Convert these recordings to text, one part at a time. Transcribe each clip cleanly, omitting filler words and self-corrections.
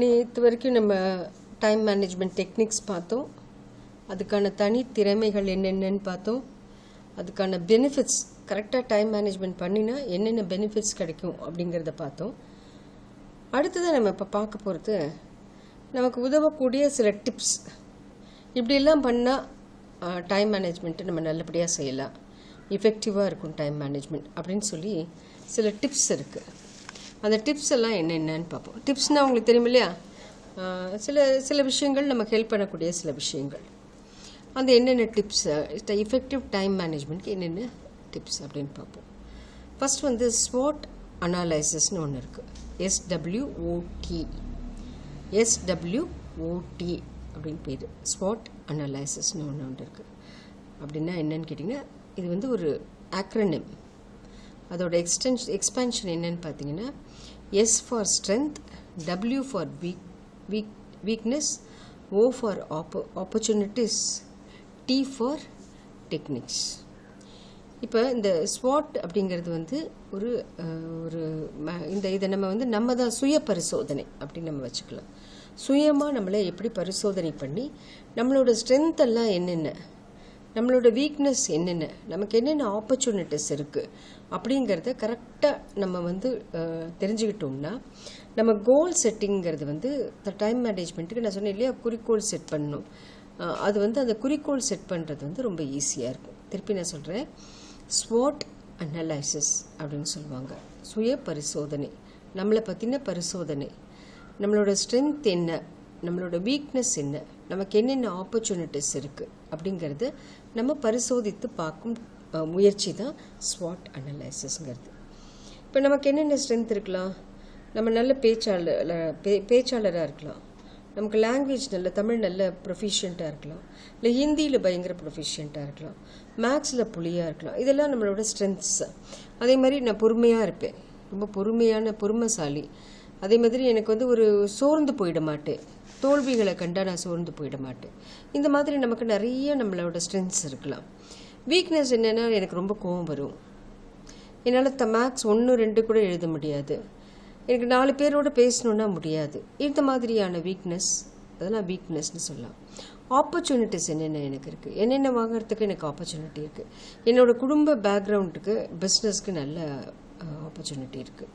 நேற்று வரைக்கும் நம்ம டைம் மேனேஜ்மெண்ட் டெக்னிக்ஸ் பார்த்தோம். அதுக்கான தனி திறமைகள் என்னென்னு பார்த்தோம். அதுக்கான பெனிஃபிட்ஸ், கரெக்டாக டைம் மேனேஜ்மெண்ட் பண்ணினா என்னென்ன பெனிஃபிட்ஸ் கிடைக்கும் அப்படிங்கிறத பார்த்தோம். அடுத்ததாக நம்ம இப்போ பார்க்க போகிறது நமக்கு உதவக்கூடிய சில டிப்ஸ். இப்படியெல்லாம் பண்ணால் டைம் மேனேஜ்மெண்ட்டு நம்ம நல்லபடியாக செய்யலாம், எஃபெக்டிவாக இருக்கும் டைம் மேனேஜ்மெண்ட் அப்படின்னு சொல்லி சில டிப்ஸ் இருக்குது. அந்த டிப்ஸ் எல்லாம் என்னென்னு பார்ப்போம். டிப்ஸ்னால் உங்களுக்கு தெரியும் இல்லையா, சில விஷயங்கள் நமக்கு ஹெல்ப் பண்ணக்கூடிய சில விஷயங்கள். அந்த என்னென்ன டிப்ஸ், எஃபெக்டிவ் டைம் மேனேஜ்மெண்ட்க்கு என்னென்ன டிப்ஸ் அப்படின்னு பார்ப்போம். ஃபஸ்ட் வந்து ஸ்வாட் அனாலிசிஸ்னு ஒன்று இருக்குது. SWOT அப்படின்னு பேர். ஸ்வாட் அனாலிசிஸ்னு ஒன்று இருக்குது. அப்படின்னா என்னன்னு கேட்டிங்கன்னா, இது வந்து ஒரு ஆக்ரோனிம். அதோட எக்ஸ்பேன்ஷன் என்னன்னு பார்த்தீங்கன்னா, S for strength, W for weakness, O for opportunities, T for techniques. இப்போ இந்த ஸ்வாட் அப்படிங்கிறது வந்து இதை நம்ம தான் சுய பரிசோதனை அப்படின்னு நம்ம வச்சுக்கலாம். சுயமாக நம்மளை எப்படி பரிசோதனை பண்ணி நம்மளோட ஸ்ட்ரென்த் எல்லாம் என்னென்ன, நம்மளோட வீக்னஸ் என்னென்ன, நமக்கு என்னென்ன ஆப்பர்ச்சுனிட்டிஸ் இருக்குது அப்படிங்கிறத கரெக்டாக நம்ம வந்து தெரிஞ்சுக்கிட்டோம்னா, நம்ம கோல் செட்டிங்கிறது வந்து டைம் மேனேஜ்மெண்ட்டுக்கு நான் சொன்னேன் இல்லையா, குறிக்கோள் செட் பண்ணணும். அது வந்து அந்த குறிக்கோள் செட் பண்ணுறது வந்து ரொம்ப ஈஸியாக இருக்கும். திருப்பி நான் சொல்கிறேன், ஸ்வாட் அனலைசிஸ் அப்படின்னு சொல்லுவாங்க. சுய பரிசோதனை, நம்மளை பற்றின பரிசோதனை. நம்மளோட ஸ்ட்ரென்த் என்ன, நம்மளோட வீக்னஸ் என்ன, நமக்கு என்னென்ன ஆப்பர்ச்சுனிட்டிஸ் இருக்குது அப்படிங்கிறது நம்ம பரிசோதித்து பார்க்கும் முயற்சி தான் ஸ்வாட் அனலைசிஸ்ங்கிறது. இப்போ நமக்கு என்னென்ன ஸ்ட்ரென்த் இருக்கலாம், நம்ம நல்ல பேச்சாளராக இருக்கலாம், நமக்கு லாங்குவேஜ் தமிழ் நல்ல ப்ரொஃபிஷியண்ட்டாக இருக்கலாம், இல்லை ஹிந்தியில் பயங்கர ப்ரொஃபிஷியண்ட்டாக இருக்கலாம், மேக்ஸில் புலியாக இருக்கலாம். இதெல்லாம் நம்மளோட ஸ்ட்ரென்த்ஸ். அதே மாதிரி நான் பொறுமையாக இருப்பேன், ரொம்ப பொறுமைசாலி. அதே மாதிரி எனக்கு வந்து ஒரு சோர்ந்து போயிட மாட்டேன், தோல்விகளை கண்டா நான் சோர்ந்து போயிட மாட்டேன். இந்த மாதிரி நமக்கு நிறைய நம்மளோட ஸ்ட்ரென்த்ஸ் இருக்கலாம். வீக்னஸ் என்னென்னா, எனக்கு ரொம்ப கோவம் வரும், என்னால் மேக்ஸ் 1, 2 கூட எழுத முடியாது, எனக்கு 4 பேரோடு பேசணுன்னா முடியாது. இந்த மாதிரியான வீக்னஸ், அதெல்லாம் வீக்னஸ்னு சொல்லலாம். ஆப்பர்ச்சுனிட்டிஸ் என்னென்ன எனக்கு இருக்குது, என்னென்ன வாங்கிறதுக்கு எனக்கு ஆப்பர்ச்சுனிட்டி இருக்குது, என்னோடய குடும்ப பேக்ரவுண்டுக்கு பிஸ்னஸ்க்கு நல்ல ஆப்பர்ச்சுனிட்டி இருக்குது.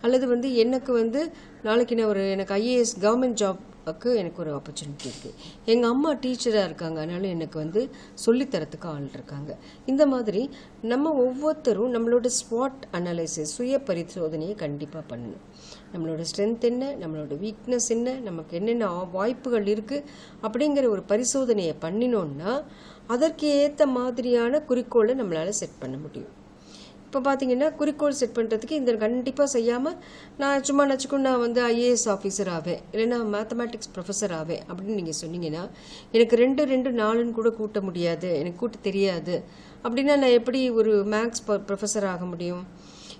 அல்லது வந்து எனக்கு வந்து நாளைக்கு நான் எனக்கு IAS கவர்மெண்ட் ஜாப்க்கு எனக்கு ஒரு ஆப்பர்ச்சுனிட்டி இருக்குது. எங்கள் அம்மா டீச்சராக இருக்காங்க, அதனால எனக்கு வந்து சொல்லித்தரத்துக்கு ஆள் இருக்காங்க. இந்த மாதிரி நம்ம ஒவ்வொருத்தரும் நம்மளோட ஸ்வாட் அனலைசிஸ், சுய பரிசோதனையை கண்டிப்பாக பண்ணணும். நம்மளோட ஸ்ட்ரென்த் என்ன, நம்மளோட வீக்னஸ் என்ன, நமக்கு என்னென்ன வாய்ப்புகள் இருக்குது அப்படிங்கிற ஒரு பரிசோதனையை பண்ணினோன்னா அதற்கு ஏற்ற மாதிரியான குறிக்கோளை நம்மளால் செட் பண்ண முடியும். இப்போ பார்த்தீங்கன்னா, குறிக்கோள் செட் பண்ணுறதுக்கு இந்த கண்டிப்பாக செய்யாமல் நான் சும்மா நான் வந்து IAS ஆஃபீஸர் ஆவேன், இல்லைன்னா மேத்தமேட்டிக்ஸ் ப்ரொஃபஸர் ஆவேன் அப்படின்னு நீங்கள் சொன்னீங்கன்னா, எனக்கு 2 4ன்னு கூட கூட்ட முடியாது, எனக்கு கூட்ட தெரியாது அப்படின்னா நான் எப்படி ஒரு மேக்ஸ் ப்ரொஃபஸர் ஆக முடியும்?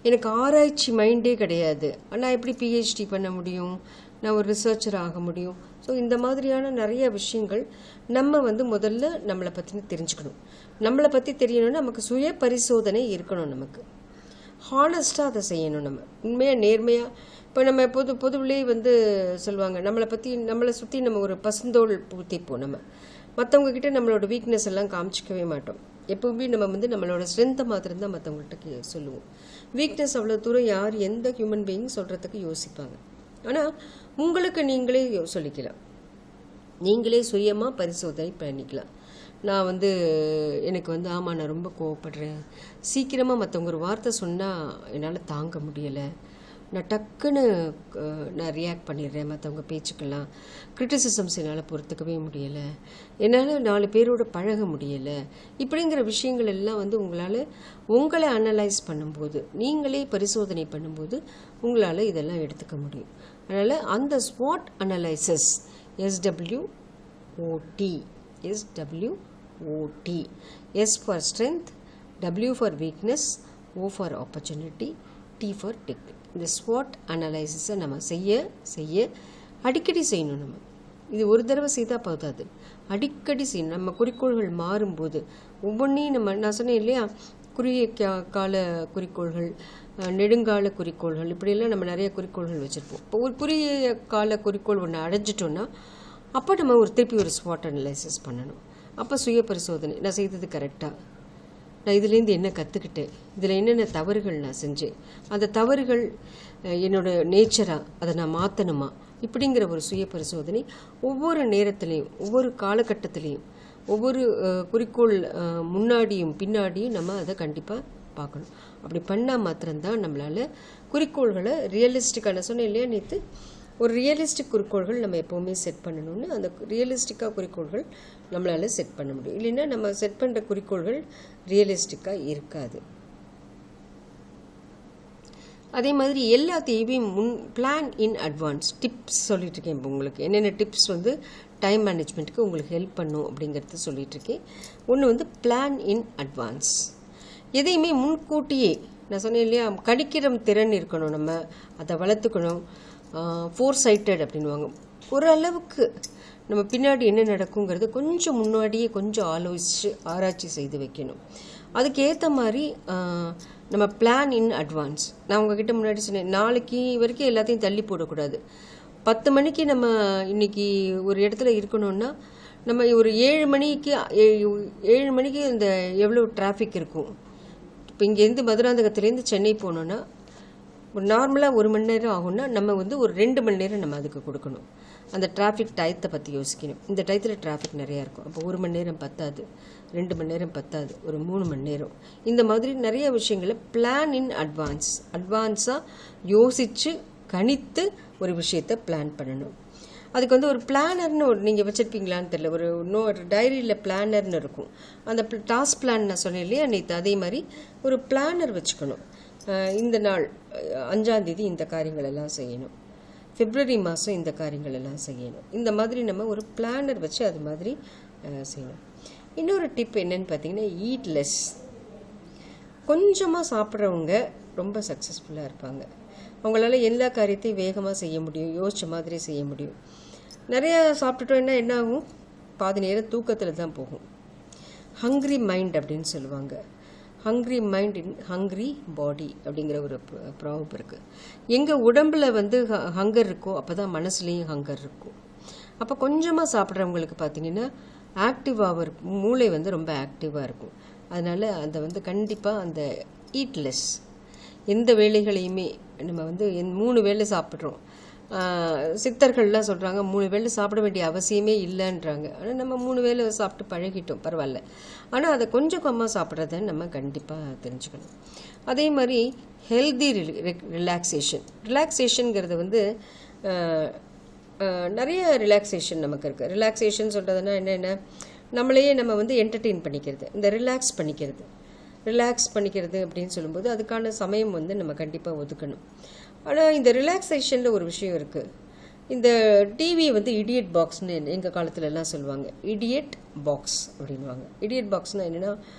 எனக்கு ஆராய்ச்சி மைண்டே கிடையாது, நான் எப்படி PhD பண்ண முடியும், நான் ஒரு ரிசர்ச்சர் ஆக முடியும்? ஸோ இந்த மாதிரியான நிறைய விஷயங்கள் நம்ம வந்து முதல்ல நம்மளை பற்றி தெரிஞ்சுக்கணும். நம்மளை பற்றி தெரியணும்னா நமக்கு சுய பரிசோதனை இருக்கணும், நமக்கு ஹானஸ்ட்டாக அதை செய்யணும். நம்ம உண்மையாக நேர்மையாக, இப்போ நம்ம பொதுவிலே வந்து சொல்லுவாங்க, நம்மளை சுற்றி நம்ம ஒரு பசுந்தோல் பூத்திப்போம். நம்ம மற்றவங்கக்கிட்ட நம்மளோட வீக்னஸ் எல்லாம் காமிச்சிக்கவே மாட்டோம். எப்பவுமே நம்ம வந்து நம்மளோட ஸ்ட்ரென்த்தை மாத்திரம்தான் மற்றவங்கள்ட்ட சொல்லுவோம். வீக்னஸ் அவ்வளோ தூரம் எந்த ஹியூமன் பீயிங் சொல்கிறதுக்கு யோசிப்பாங்க. ஆனால் உங்களுக்கு நீங்களே சொல்லிக்கலாம், நீங்களே சுயமாக பரிசோதனை பண்ணிக்கலாம். நான் வந்து எனக்கு வந்து ஆமாம் நான் ரொம்ப கோவப்படுறேன், சீக்கிரமாக மற்றவங்க ஒரு வார்த்தை சொன்னால் என்னால் தாங்க முடியலை, நான் டக்குன்னு நான் ரியாக்ட் பண்ணிடுறேன் மற்றவங்க பேச்சுக்கெல்லாம், கிரிட்டிசிசம்ஸ் என்னால் பொறுத்துக்கவே முடியலை, என்னால் 4 பேரோட பழக முடியலை. இப்படிங்கிற விஷயங்கள் எல்லாம் வந்து உங்களை அனலைஸ் பண்ணும்போது, நீங்களே பரிசோதனை பண்ணும்போது உங்களால் இதெல்லாம் எடுத்துக்க முடியும். அதனால் அந்த ஸ்வாட் analysis, SWOT, S for strength, W for weakness, O for opportunity, T for technique. இந்த ஸ்வாட் அனலைசிஸை நம்ம செய்ய அடிக்கடி செய்யணும். நம்ம இது ஒரு தடவை செய்தால் போதாது, அடிக்கடி செய்யணும். நம்ம குறிக்கோள்கள் மாறும்போது ஒவ்வொன்றையும் நான் சொன்னேன் இல்லையா, குறுகிய கால குறிக்கோள்கள், நெடுங்கால குறிக்கோள்கள், இப்படியெல்லாம் நம்ம நிறைய குறிக்கோள்கள் வச்சுருப்போம். இப்போ ஒரு குறுகிய கால குறிக்கோள் ஒன்று அடைஞ்சிட்டோன்னா அப்போ நம்ம திருப்பி ஒரு ஸ்வாட் அனலைசிஸ் பண்ணணும். அப்போ சுய பரிசோதனை, நான் செய்தது கரெக்டாக, நான் இதுலேருந்து என்ன கற்றுக்கிட்டேன், இதில் என்னென்ன தவறுகள் நான் செஞ்சேன், அந்த தவறுகள் என்னோட நேச்சராக, அதை நான் மாற்றணுமா, இப்படிங்கிற ஒரு சுய பரிசோதனை ஒவ்வொரு நேரத்துலேயும் ஒவ்வொரு காலகட்டத்திலையும் ஒவ்வொரு குறிக்கோள் முன்னாடியும் பின்னாடியும் நம்ம அதை கண்டிப்பாக பார்க்கணும். அப்படி பண்ணால் மாத்திரம்தான் நம்மளால் குறிக்கோள்களை ரியலிஸ்டிக்காக, நான் சொன்னேன் இல்லையா நேற்று, ஒரு ரியலிஸ்டிக் குறிக்கோள்கள் நம்ம எப்போவுமே செட் பண்ணணும்னு, அந்த ரியலிஸ்டிக்காக குறிக்கோள்கள் நம்மளால் செட் பண்ண முடியும். இல்லைன்னா நம்ம செட் பண்ணுற குறிக்கோள்கள் ரியலிஸ்டிக்காக இருக்காது. அதே மாதிரி எல்லாத்தையுமே பிளான் இன் அட்வான்ஸ். டிப்ஸ் சொல்லிட்டு இருக்கேன் இப்போ உங்களுக்கு. என்னென்ன டிப்ஸ் டைம் மேனேஜ்மெண்ட்டுக்கு உங்களுக்கு ஹெல்ப் பண்ணும் அப்படிங்கிறது சொல்லிகிட்ருக்கேன். ஒன்று பிளான் இன் அட்வான்ஸ். எதையுமே முன்கூட்டியே, நான் சொன்னேன் இல்லையா, கணிக்கிற திறன் இருக்கணும், நம்ம அதை வளர்த்துக்கணும். ஃபோர் சைட்டட் அப்படின்வாங்க. ஓரளவுக்கு நம்ம பின்னாடி என்ன நடக்குங்கிறது கொஞ்சம் முன்னாடியே கொஞ்சம் ஆலோசித்து ஆராய்ச்சி செய்து வைக்கணும். அதுக்கேற்ற மாதிரி நம்ம பிளான் இன் அட்வான்ஸ். நான் உங்ககிட்ட முன்னாடி சொன்னேன், நாளைக்கு வரைக்கும் எல்லாத்தையும் தள்ளி போடக்கூடாது. 10 மணிக்கு நம்ம இன்றைக்கி ஒரு இடத்துல இருக்கணும்னா நம்ம ஒரு 7 மணிக்கு இந்த எவ்வளோ டிராஃபிக் இருக்கும். இப்போ இங்கேருந்து மதுராந்தகத்துலேருந்து சென்னை போனோன்னா ஒரு நார்மலாக 1 மணி நேரம் ஆகும்னா நம்ம ஒரு 2 மணி நேரம் நம்ம அதுக்கு கொடுக்கணும். அந்த டிராஃபிக் டயத்தை பற்றி யோசிக்கணும். இந்த டயத்தில் டிராஃபிக் நிறையா இருக்கும், அப்போ 1 மணி நேரம் பத்தாது, 2 மணி நேரம் பத்தாது, ஒரு 3 மணி நேரம். இந்த மாதிரி நிறைய விஷயங்களை பிளான் இன் அட்வான்ஸாக யோசித்து கணித்து ஒரு விஷயத்தை பிளான் பண்ணணும். அதுக்கு ஒரு பிளானர்னு நீங்கள் வச்சுருப்பீங்களான்னு தெரியல, ஒரு டைரியில் பிளானர்னு இருக்கும். அந்த டாஸ்க் பிளான் நான் சொன்னேன் இல்லையா நேற்று, அதே மாதிரி ஒரு பிளானர் வச்சுக்கணும். இந்த நாள் 5ஆம் தேதி இந்த காரியங்கள் எல்லாம் செய்யணும், பிப்ரவரி மாதம் இந்த காரியங்கள் எல்லாம் செய்யணும். இந்த மாதிரி நம்ம ஒரு பிளானர் வச்சு அது மாதிரி செய்யணும். இன்னொரு டிப் என்னன்னு பார்த்தீங்கன்னா, ஈட் லெஸ். கொஞ்சமாக சாப்பிட்றவங்க ரொம்ப சக்ஸஸ்ஃபுல்லாக இருப்பாங்க. அவங்களால எல்லா காரியத்தையும் வேகமாக செய்ய முடியும், யோசித்த மாதிரி செய்ய முடியும். நிறையா சாப்பிட்டுட்டோன்னா என்ன ஆகும், பாதி நேரம் தூக்கத்தில் தான் போகும். ஹங்க்ரி மைண்ட் அப்படின்னு சொல்லுவாங்க. ஹங்க்ரி மைண்ட் இன் ஹங்க்ரி பாடி அப்படிங்கிற ஒரு ப்ராவர்ப் இருக்குது. எங்கள் உடம்பில் ஹங்கர் இருக்கோ அப்போ தான் மனசுலேயும் ஹங்கர் இருக்கும். அப்போ கொஞ்சமாக சாப்பிட்றவங்களுக்கு பார்த்தீங்கன்னா ஆக்டிவாக இருக்கும், மூளை ரொம்ப ஆக்டிவாக இருக்கும். அதனால் அதை கண்டிப்பாக அந்த ஈட்லெஸ், எந்த வேலைகளையுமே நம்ம 3 வேளை சாப்பிட்றோம். சித்தர்கள்லாம் சொல்கிறாங்க 3 வேளை சாப்பிட வேண்டிய அவசியமே இல்லைன்றாங்க. ஆனால் நம்ம 3 வேளை சாப்பிட்டு பழகிட்டோம், பரவாயில்ல. ஆனால் அதை கொஞ்சம் கம்மாக சாப்பிட்றத நம்ம கண்டிப்பாக தெரிஞ்சுக்கணும். அதே மாதிரி ஹெல்தி ரிலாக்ஸேஷனுங்கிறது நிறைய ரிலாக்ஸேஷன் நமக்கு இருக்குது. ரிலாக்ஸேஷன் சொல்கிறதுனா என்னென்ன, நம்மளையே நம்ம என்டர்டெயின் பண்ணிக்கிறது, இந்த ரிலாக்ஸ் பண்ணிக்கிறது அப்படின்னு சொல்லும்போது அதுக்கான சமயம் நம்ம கண்டிப்பாக ஒதுக்கணும். ஆனால் இந்த ரிலாக்ஸேஷனில் ஒரு விஷயம் இருக்குது. இந்த டிவி இடியட் பாக்ஸ்னு எங்கள் காலத்துலலாம் சொல்லுவாங்க. இடியட் பாக்ஸ் அப்படின்வாங்க. இடியட் பாக்ஸ்னால் என்னென்னா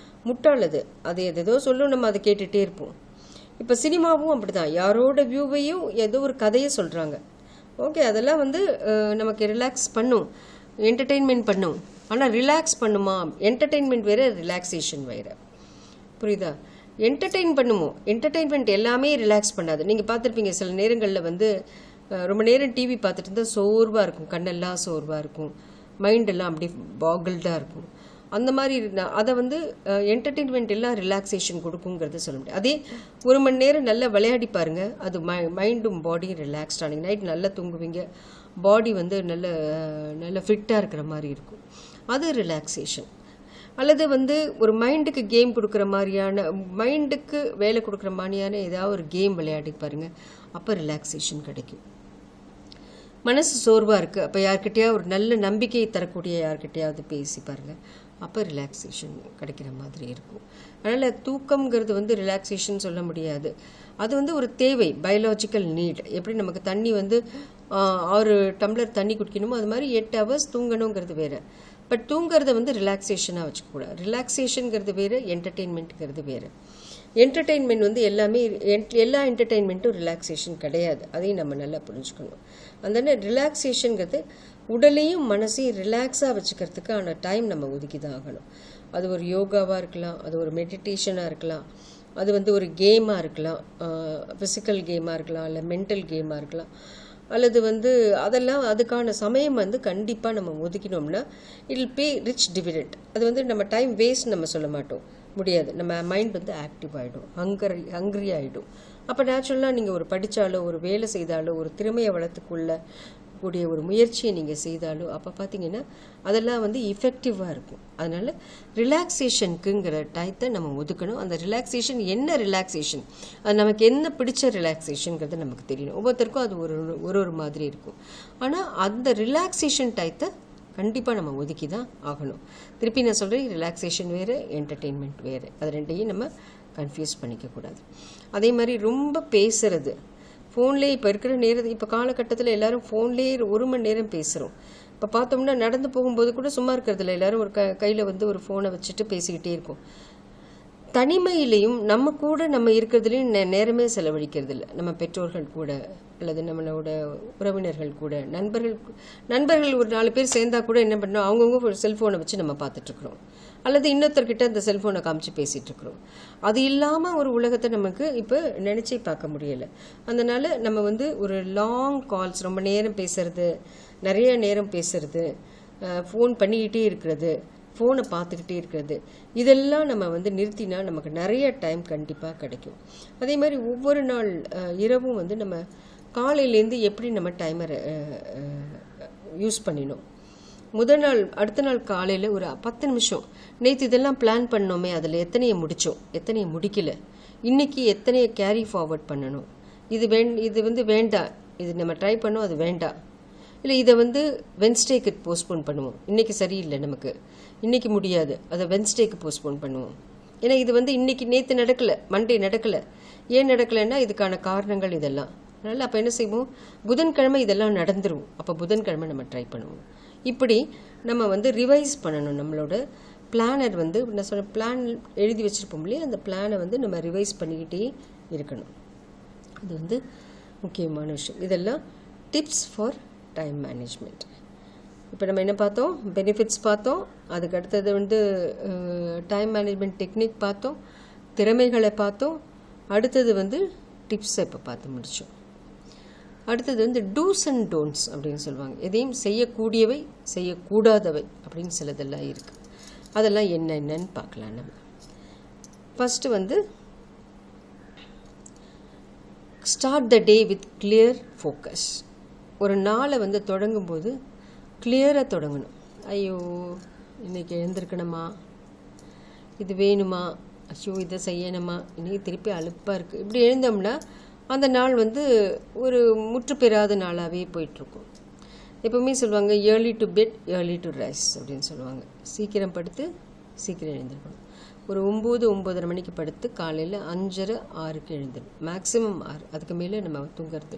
முட்டாளது, அது எதோ சொல்லும், நம்ம அதை கேட்டுகிட்டே இருப்போம். இப்போ சினிமாவும் அப்படி தான், யாரோட வியூவையும் ஏதோ ஒரு கதையை சொல்கிறாங்க. ஓகே, அதெல்லாம் நமக்கு ரிலாக்ஸ் பண்ணும், என்டர்டெயின்மெண்ட் பண்ணும். ஆனால் ரிலாக்ஸ் பண்ணுமா? என்டர்டெயின்மெண்ட் வேறு, ரிலாக்ஸேஷன் வேறு. புரியுதா? என்டர்டெயின் பண்ணுமோ, என்டர்டெயின்மெண்ட் எல்லாமே ரிலாக்ஸ் பண்ணாது. நீங்கள் பார்த்துருப்பீங்க சில நேரங்களில் ரொம்ப நேரம் டிவி பார்த்துட்டு இருந்தால் சோர்வாக இருக்கும், கண்ணெல்லாம் சோர்வாக இருக்கும், மைண்டெல்லாம் அப்படியே பாகிள்டாக இருக்கும். அந்த மாதிரி அதை என்டர்டெயின்மெண்ட் எல்லாம் ரிலாக்ஸேஷன் கொடுக்குங்கிறத சொல்ல முடியாது. அதே 1 மணி நேரம் நல்லா விளையாடி பாருங்கள், அது மைண்டும் பாடியும் ரிலாக்ஸ்ட் ஆனீங்க, நைட் நல்லா தூங்குவீங்க, பாடி நல்ல ஃபிட்டாக இருக்கிற மாதிரி இருக்கும். அது ரிலாக்ஸேஷன். அல்லது ஒரு மைண்டுக்கு கேம் கொடுக்குற மாதிரியான, மைண்டுக்கு வேலை கொடுக்குற மாதிரியான ஏதாவது ஒரு கேம் விளையாடி பாருங்கள், அப்போ ரிலாக்ஸேஷன் கிடைக்கும். மனசு சோர்வாக இருக்குது, அப்போ யார்கிட்டையாவது ஒரு நல்ல நம்பிக்கையை தரக்கூடிய யார்கிட்டையாவது பேசி பாருங்கள், அப்போ ரிலாக்ஸேஷன் கிடைக்கிற மாதிரி இருக்கும். அதனால் தூக்கம்ங்கிறது ரிலாக்ஸேஷன் சொல்ல முடியாது. அது ஒரு தேவை, பயாலஜிக்கல் நீட். எப்படி நமக்கு தண்ணி 6 டம்ளர் தண்ணி குடிக்கணுமோ அது மாதிரி 8 ஹவர்ஸ் தூங்கணுங்கிறது வேறு. பட் தூங்கிறத ரிலாக்ஸேஷனாக வச்சுக்கூடாது. ரிலாக்ஸேஷனுங்கிறது வேறு, என்டர்டெயின்மெண்ட்டுங்கிறது வேறு. என்டர்டெயின்மெண்ட் எல்லாமே, எல்லா என்டர்டெயின்மெண்ட்டும் ரிலாக்ஸேஷன் கிடையாது, அதையும் நம்ம நல்லா புரிஞ்சுக்கணும். அதனால ரிலாக்ஸேஷனுங்கிறது உடலையும் மனசையும் ரிலாக்ஸாக வச்சுக்கிறதுக்கான டைம் நம்ம ஒதுக்கி தான் ஆகணும். அது ஒரு யோகாவாக இருக்கலாம், அது ஒரு மெடிடேஷனாக இருக்கலாம், அது வந்து ஒரு கேமாக இருக்கலாம், ஃபிசிக்கல் கேமாக இருக்கலாம், இல்லை மென்டல் கேமாக இருக்கலாம், அல்லது வந்து அதெல்லாம் அதுக்கான சமயம் வந்து கண்டிப்பாக நம்ம ஒதுக்கினோம்னா it will pay rich dividend. அது வந்து நம்ம டைம் வேஸ்ட் நம்ம சொல்ல மாட்டோம், முடியாது. நம்ம மைண்ட் வந்து ஆக்டிவ் ஆகிடும், ஹங்க்ரி ஆகிடும். அப்போ நேச்சுரலாக நீங்கள் ஒரு படித்தாலோ ஒரு வேலை செய்தாலோ ஒரு திறமையை வளர்த்துக்குள்ள கூடிய ஒரு முயற்சியை நீங்கள் செய்தாலோ அப்போ பார்த்தீங்கன்னா அதெல்லாம் வந்து இஃபெக்டிவாக இருக்கும். அதனால் ரிலாக்ஸேஷனுக்குங்கிற டயத்தை நம்ம ஒதுக்கணும். அந்த ரிலாக்ஸேஷன் என்ன ரிலாக்ஸேஷன், அது நமக்கு என்ன பிடிச்ச ரிலாக்ஸேஷனுங்கிறது நமக்கு தெரியணும். ஒவ்வொருத்தருக்கும் அது ஒரு மாதிரி இருக்கும். ஆனால் அந்த ரிலாக்ஸேஷன் டயத்தை கண்டிப்பாக நம்ம ஒதுக்கி தான் ஆகணும். திருப்பி நான் சொல்கிறேன், ரிலாக்ஸேஷன் வேறு, என்டர்டெயின்மெண்ட் வேறு. அது ரெண்டையும் நம்ம கன்ஃபியூஸ் பண்ணிக்கக்கூடாது. அதே மாதிரி ரொம்ப பேசுறது, ஃபோன்லேயே இப்போ இருக்கிற நேரத்தில், இப்போ காலகட்டத்தில் எல்லோரும் ஃபோன்லேயே 1 மணி நேரம் பேசுகிறோம். இப்போ பார்த்தோம்னா நடந்து போகும்போது கூட சும்மா இருக்கிறதில்ல, எல்லோரும் ஒரு கையில் வந்து ஒரு ஃபோனை வச்சுட்டு பேசிக்கிட்டே இருக்கோம். தனிமையிலையும் நம்ம கூட நம்ம இருக்கிறதுலையும் நேரமே செலவழிக்கிறது இல்லை. நம்ம பெற்றோர்கள் கூட அல்லது நம்மளோட உறவினர்கள் கூட, நண்பர்கள் ஒரு 4 பேர் சேர்ந்தா கூட என்ன பண்ணோம், அவங்கவுங்க ஒரு செல்ஃபோனை வச்சு நம்ம பார்த்துட்ருக்குறோம், அல்லது இன்னொருத்தர்கிட்ட அந்த செல்ஃபோனை காமிச்சு பேசிகிட்டு இருக்கிறோம். அது இல்லாமல் ஒரு உலகத்தை நமக்கு இப்போ நினச்சே பார்க்க முடியலை. அதனால் நம்ம வந்து ஒரு லாங் கால்ஸ், ரொம்ப நேரம் பேசுறது, நிறைய நேரம் பேசுறது, ஃபோன் பண்ணிக்கிட்டே இருக்கிறது, ஃபோனை பார்த்துக்கிட்டே இருக்கிறது, இதெல்லாம் நம்ம வந்து நிறுத்தினா நமக்கு நிறைய டைம் கண்டிப்பாக கிடைக்கும். அதே மாதிரி ஒவ்வொரு நாள் இரவும் வந்து நம்ம காலையிலேருந்து எப்படி நம்ம டைமரை யூஸ் பண்ணினோம். முதல் நாள் அடுத்த நாள் காலையில் ஒரு 10 நிமிஷம், நேற்று இதெல்லாம் பிளான் பண்ணோமே, அதில் எத்தனையை முடித்தோம், எத்தனையை முடிக்கல, இன்றைக்கி எத்தனையை கேரி ஃபார்வர்ட் பண்ணணும், இது வந்து வேண்டாம், இது நம்ம ட்ரை பண்ணோம், அது வேண்டாம், இல்லை இதை வந்து வென்ஸ்டேக்கு போஸ்ட்போன் பண்ணுவோம், இன்றைக்கி சரியில்லை நமக்கு, இன்றைக்கி முடியாது, அதை வென்ஸ்டேக்கு போஸ்ட்போன் பண்ணுவோம். ஏன்னா இது வந்து இன்றைக்கி நேற்று நடக்கலை, மண்டே நடக்கலை. ஏன் நடக்கலைன்னா இதுக்கான காரணங்கள் இதெல்லாம். அதனால் அப்போ என்ன செய்வோம், புதன்கிழமை இதெல்லாம் நடந்துரும், அப்போ புதன்கிழமை நம்ம ட்ரை பண்ணுவோம். இப்படி நம்ம வந்து ரிவைஸ் பண்ணணும். நம்மளோட பிளானர் வந்து நான் சொல்ல பிளான் எழுதி வச்சுருப்போம் இல்லையா, அந்த பிளானை வந்து நம்ம ரிவைஸ் பண்ணிக்கிட்டே இருக்கணும். அது வந்து முக்கியமான விஷயம். இதெல்லாம் டிப்ஸ் ஃபார் டைம் மேனேஜ்மெண்ட். இப்போ நம்ம என்ன பார்த்தோம், பெனிஃபிட்ஸ் பார்த்தோம், அதுக்கு அடுத்தது வந்து டைம் மேனேஜ்மெண்ட் டெக்னிக் பார்த்தோம், திறமைகளை பார்த்தோம், அடுத்தது வந்து டிப்ஸை இப்போ பார்த்து முடித்தோம். அடுத்தது வந்து டூஸ் அண்ட் டோன்ட்ஸ் அப்படின்னு சொல்லுவாங்க. எதையும் செய்யக்கூடியவை, செய்யக்கூடாதவை அப்படின்னு சிலதெல்லாம் இருக்குது. அதெல்லாம் என்னென்னு பார்க்கலாம் நம்ம. ஃபஸ்ட்டு வந்து start the day with clear focus. ஒரு நாளை வந்து தொடங்கும்போது கிளியராக தொடங்கணும். ஐயோ இன்றைக்கி எழுந்திருக்கணுமா, இது வேணுமா, ஐயோ இதை செய்யணுமா, இன்றைக்கி திருப்பி அலுப்பாக இருக்குது, இப்படி எழுந்தோம்னா அந்த நாள் வந்து ஒரு முற்று பெறாத நாளாகவே போயிட்டுருக்கும். எப்போவுமே சொல்லுவாங்க early to bed early to rise அப்படின்னு சொல்லுவாங்க. சீக்கிரம் படுத்து சீக்கிரம் எழுந்திருக்கணும். ஒரு 9-9:30 மணிக்கு படுத்து காலையில் 5:30-6க்கு எழுந்திரும், மேக்ஸிமம் 6, அதுக்கு மேலே நம்ம தூங்குறது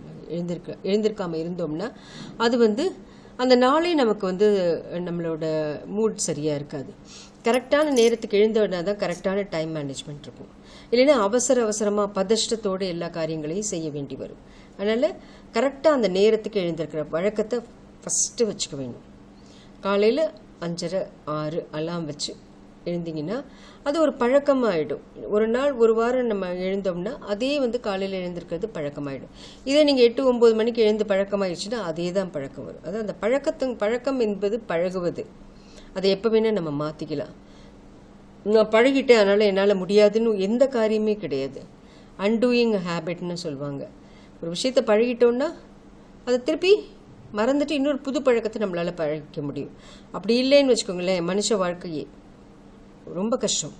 எழுந்திருக்காமல் இருந்தோம்னா அது வந்து அந்த நாளே நமக்கு வந்து நம்மளோட மூட் சரியாக இருக்காது. கரெக்டான நேரத்துக்கு எழுந்தோன்னா தான் கரெக்டான டைம் மேனேஜ்மெண்ட் இருக்கும். இல்லைன்னா அவசரமாக பதஷ்டத்தோடு எல்லா காரியங்களையும் செய்ய வேண்டி வரும். அதனால் கரெக்டாக அந்த நேரத்துக்கு எழுந்திருக்கிற வழக்கத்தை ஃபஸ்ட்டு வச்சுக்க வேணும். காலையில் 5:30-6 அலாம் வச்சு எழுந்திங்கன்னா அது ஒரு பழக்கமாகிடும். ஒரு நாள் ஒரு வாரம் நம்ம எழுந்தோம்னா அதே வந்து காலையில் எழுந்திருக்கிறது பழக்கமாகிடும். இதே நீங்கள் 8-9 மணிக்கு எழுந்து பழக்கமாகிடுச்சுன்னா அதே தான் பழக்கம் வரும். அதாவது அந்த பழக்கம் என்பது பழகுவது. அதை எப்போ வேணால் நம்ம மாற்றிக்கலாம். நான் பழகிட்டேன் அதனால் என்னால் முடியாதுன்னு எந்த காரியமே கிடையாது. அன்டூயிங் ஹேபிட்னு சொல்லுவாங்க. ஒரு விஷயத்தை பழகிட்டோன்னா அதை திருப்பி மறந்துட்டு இன்னொரு புது பழக்கத்தை நம்மளால் பழகிக்க முடியும். அப்படி இல்லைன்னு வச்சுக்கோங்களேன், மனுஷ வாழ்க்கையே ரொம்ப கஷ்டம்.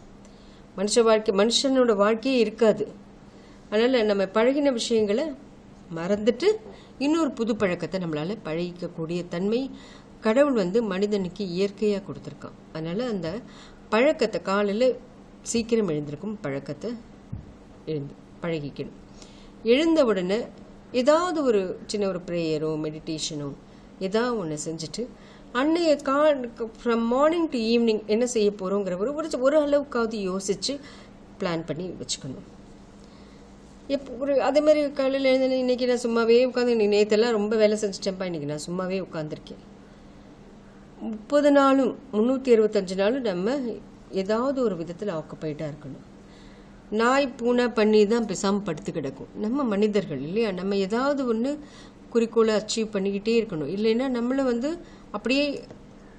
மனுஷனோட வாழ்க்கையே இருக்காது. அதனால் நம்ம பழகின விஷயங்களை மறந்துட்டு இன்னொரு புது பழக்கத்தை நம்மளால் பழகிக்கக்கூடிய தன்மை கடவுள் வந்து மனிதனுக்கு இயற்கையாக கொடுத்துருக்கான். அதனால் அந்த பழக்கத்தை காலையில் சீக்கிரம் எழுந்திருக்கும் பழக்கத்தை பழகிக்கணும். எழுந்த உடனே ஏதாவது ஒரு சின்ன ஒரு ப்ரேயரோ மெடிடேஷனோ ஏதாவது ஒன்று செஞ்சுட்டு அன்னைய ஃப்ரம் மார்னிங் டு ஈவினிங் என்ன செய்ய போகிறோங்கிற ஒரு அளவுக்காவது யோசித்து பிளான் பண்ணி வச்சுக்கணும். அதே மாதிரி காலையில் எழுந்த இன்றைக்கி நான் சும்மாவே உட்காந்து, நேற்றெல்லாம் ரொம்ப வேலை செஞ்சுட்டேன்ப்பா, இன்றைக்கி நான் சும்மாவே உட்காந்துருக்கேன். 30 நாளும் 365 நாளும் நம்ம ஏதாவது ஒரு விதத்தில் ஆக்குப்பைட்டாக இருக்கணும். நாய் பூனை பண்ணி தான் பேசாமல் படுத்து கிடக்கும். நம்ம மனிதர்கள் இல்லையா, நம்ம ஏதாவது ஒன்று குறிக்கோளை அச்சீவ் பண்ணிக்கிட்டே இருக்கணும். இல்லைன்னா நம்மளை அப்படியே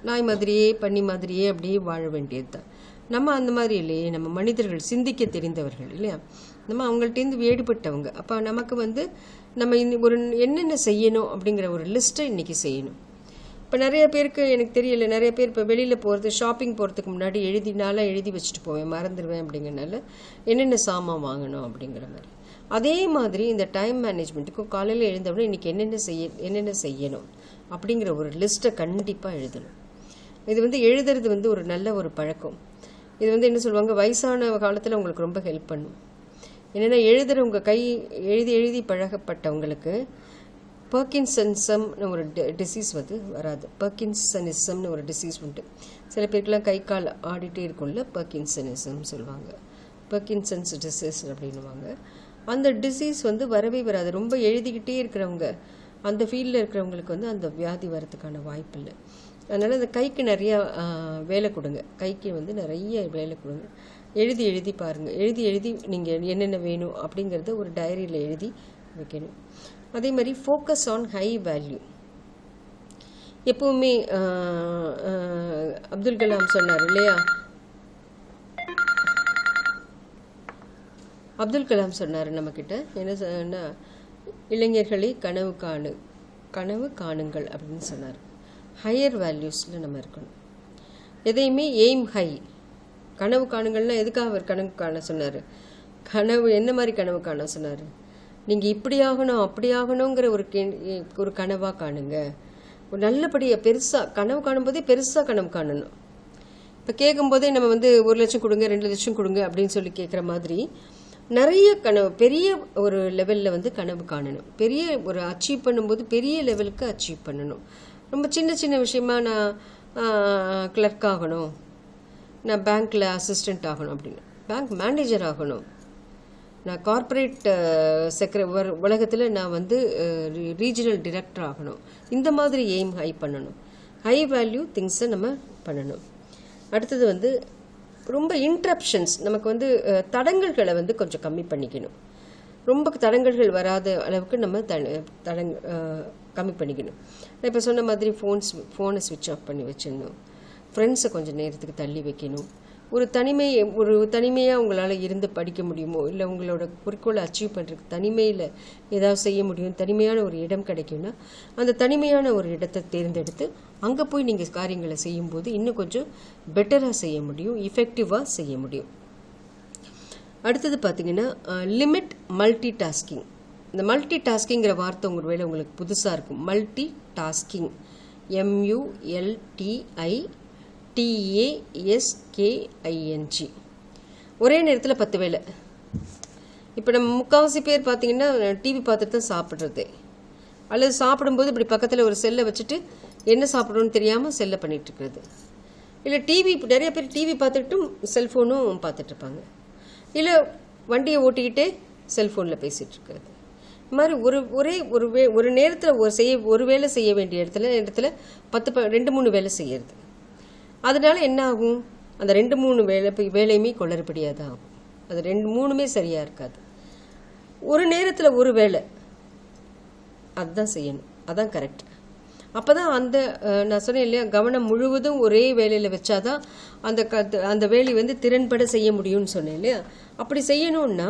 நாய் மாதிரியே பண்ணி மாதிரியே அப்படியே வாழ வேண்டியது தான். நம்ம அந்த மாதிரி இல்லையே, நம்ம மனிதர்கள் சிந்திக்க தெரிந்தவர்கள் இல்லையா, நம்ம அவங்கள்ட்டேருந்து வேறுபட்டவங்க. அப்போ நமக்கு நம்ம ஒரு என்னென்ன செய்யணும் அப்படிங்கிற ஒரு லிஸ்ட்டை இன்றைக்கி செய்யணும். இப்போ நிறைய பேருக்கு எனக்கு தெரியல, நிறைய பேர் இப்போ வெளியில் போகிறது, ஷாப்பிங் போகிறதுக்கு முன்னாடி எழுதி வச்சுட்டு போவேன், மறந்துடுவேன் அப்படிங்கிறனால என்னென்ன சாமான் வாங்கணும் அப்படிங்கிற மாதிரி. அதே மாதிரி இந்த டைம் மேனேஜ்மெண்ட்டுக்கும் காலையில் எழுந்தவுடனே இன்றைக்கி என்னென்ன செய்யணும் அப்படிங்கிற ஒரு லிஸ்ட்டை கண்டிப்பாக எழுதணும். இது எழுதுறது ஒரு நல்ல ஒரு பழக்கம். இது என்ன சொல்லுவாங்க, வயசான காலத்தில் உங்களுக்கு ரொம்ப ஹெல்ப் பண்ணும். என்னென்னா எழுதுகிறவங்க எழுதி பழகப்பட்டவங்களுக்கு பர்கின்சனிசம்னு ஒரு டிசீஸ் வராது. பர்கின்சனிசம்னு ஒரு டிசீஸ் உண்டு. சில பேருக்குலாம் கை கால் ஆடிட்டே இருக்கும்ல, பர்கின்சனிசம் சொல்லுவாங்க, பர்கின்சன்ஸ் டிசீஸ் அப்படின்னுவாங்க. அந்த டிசீஸ் வரவே வராது. ரொம்ப எழுதிக்கிட்டே இருக்கிறவங்க, அந்த ஃபீல்டில் இருக்கிறவங்களுக்கு அந்த வியாதி வரதுக்கான வாய்ப்பு இல்லை. அதனால் அந்த கைக்கு நிறையா வேலை கொடுங்க, கைக்கு நிறைய வேலை கொடுங்க. எழுதி பாருங்கள், எழுதி நீங்கள் என்னென்ன வேணும் அப்படிங்கிறத ஒரு டைரியில் எழுதி வைக்கணும். அதே மாதிரி ஃபோக்கஸ் ஆன் ஹை வேல்யூ. எப்பவுமே அப்துல் கலாம் சொன்னார் இல்லையா, அப்துல் கலாம் சொன்னார் நம்மக்கிட்ட, என்ன சொன்னா, இளைஞர்களை கனவு காணுங்கள் அப்படின்னு சொன்னார். ஹையர் வேல்யூஸில் நம்ம இருக்கணும். எதையுமே எய்ம் ஹை. கனவு காணுங்கள்னா எதுக்காக அவர் கனவு காண சொன்னார்? கனவு என்ன மாதிரி கனவு காண சொன்னார்? நீங்கள் இப்படி ஆகணும் அப்படி ஆகணுங்கிற ஒரு கனவாக காணுங்க. ஒரு நல்லபடியாக பெருசாக கனவு காணும்போதே பெருசாக கனவு காணணும். இப்போ கேட்கும்போதே நம்ம 1 லட்சம் கொடுங்க 2 லட்சம் கொடுங்க அப்படின்னு சொல்லி கேட்குற மாதிரி நிறைய கனவு, பெரிய ஒரு லெவலில் கனவு காணணும். பெரிய ஒரு அச்சீவ் பண்ணும்போது பெரிய லெவலுக்கு அச்சீவ் பண்ணணும். ரொம்ப சின்ன விஷயமா நான் கிளர்க் ஆகணும், நான் பேங்க்கில் அசிஸ்டண்ட் ஆகணும் அப்படின்னு, பேங்க் மேனேஜர் ஆகணும், நான் கார்ப்பரேட் உலகத்தில் நான் ரீஜனல் டிரெக்டர் ஆகணும். இந்த மாதிரி எய்ம் ஹை பண்ணணும். ஹை வேல்யூ திங்ஸை நம்ம பண்ணணும். அடுத்தது ரொம்ப இன்ட்ரப்ஷன்ஸ், நமக்கு தடங்கல்களை கொஞ்சம் கம்மி பண்ணிக்கணும். ரொம்ப தடங்கல்கள் வராத அளவுக்கு நம்ம கம்மி பண்ணிக்கணும். நான் இப்போ சொன்ன மாதிரி ஃபோனை ஸ்விட்ச் ஆஃப் பண்ணி வச்சிடணும். ஃப்ரெண்ட்ஸை கொஞ்சம் நேரத்துக்கு தள்ளி வைக்கணும். ஒரு தனிமையாக உங்களால் இருந்து படிக்க முடியுமோ, இல்லை உங்களோட குறிக்கோளை அச்சீவ் பண்ணுறதுக்கு தனிமையில் ஏதாவது செய்ய முடியும், தனிமையான ஒரு இடம் கிடைக்கும்னா அந்த தனிமையான ஒரு இடத்தை தேர்ந்தெடுத்து அங்கே போய் நீங்கள் காரியங்களை செய்யும்போது இன்னும் கொஞ்சம் பெட்டராக செய்ய முடியும், இஃபெக்டிவாக செய்ய முடியும். அடுத்தது பார்த்திங்கன்னா லிமிட் மல்டி டாஸ்கிங். இந்த மல்டி டாஸ்கிங்கிற வார்த்தை ஒருவேளை உங்களுக்கு புதுசாக இருக்கும். Multi tasking, MULTITASKING. ஒரே நேரத்தில் 10 வேலை. இப்போ நம்ம முக்கால்வாசி பேர் பார்த்திங்கன்னா டிவி பார்த்துட்டு தான் சாப்பிட்றது, அல்லது சாப்பிடும்போது இப்படி பக்கத்தில் ஒரு செல்லை வச்சுட்டு என்ன சாப்பிடணும்னு தெரியாமல் செல்லை பண்ணிகிட்ருக்கிறது. இல்லை நிறைய பேர் டிவி பார்த்துட்டும் செல்ஃபோனும் பார்த்துட்ருப்பாங்க. இல்லை வண்டியை ஓட்டிக்கிட்டே செல்ஃபோனில் பேசிகிட்டு இருக்கிறது. இது மாதிரி ஒரு நேரத்தில் ஒரு வேலை செய்ய வேண்டிய இடத்துல 2-3 வேலை செய்யறது. அதனால என்ன ஆகும், அந்த 2-3 வேலையுமே குளறுபடியாக தான் ஆகும். அது 2-3மே சரியாக இருக்காது. ஒரு நேரத்தில் ஒரு வேலை அதுதான் செய்யணும், அதான் கரெக்ட். அப்போ தான் நான் சொன்னேன் இல்லையா, கவனம் முழுவதும் ஒரே வேலையில் வச்சாதான் அந்த வேலை திறன்பட செய்ய முடியும்னு சொன்னேன் இல்லையா. அப்படி செய்யணும்னா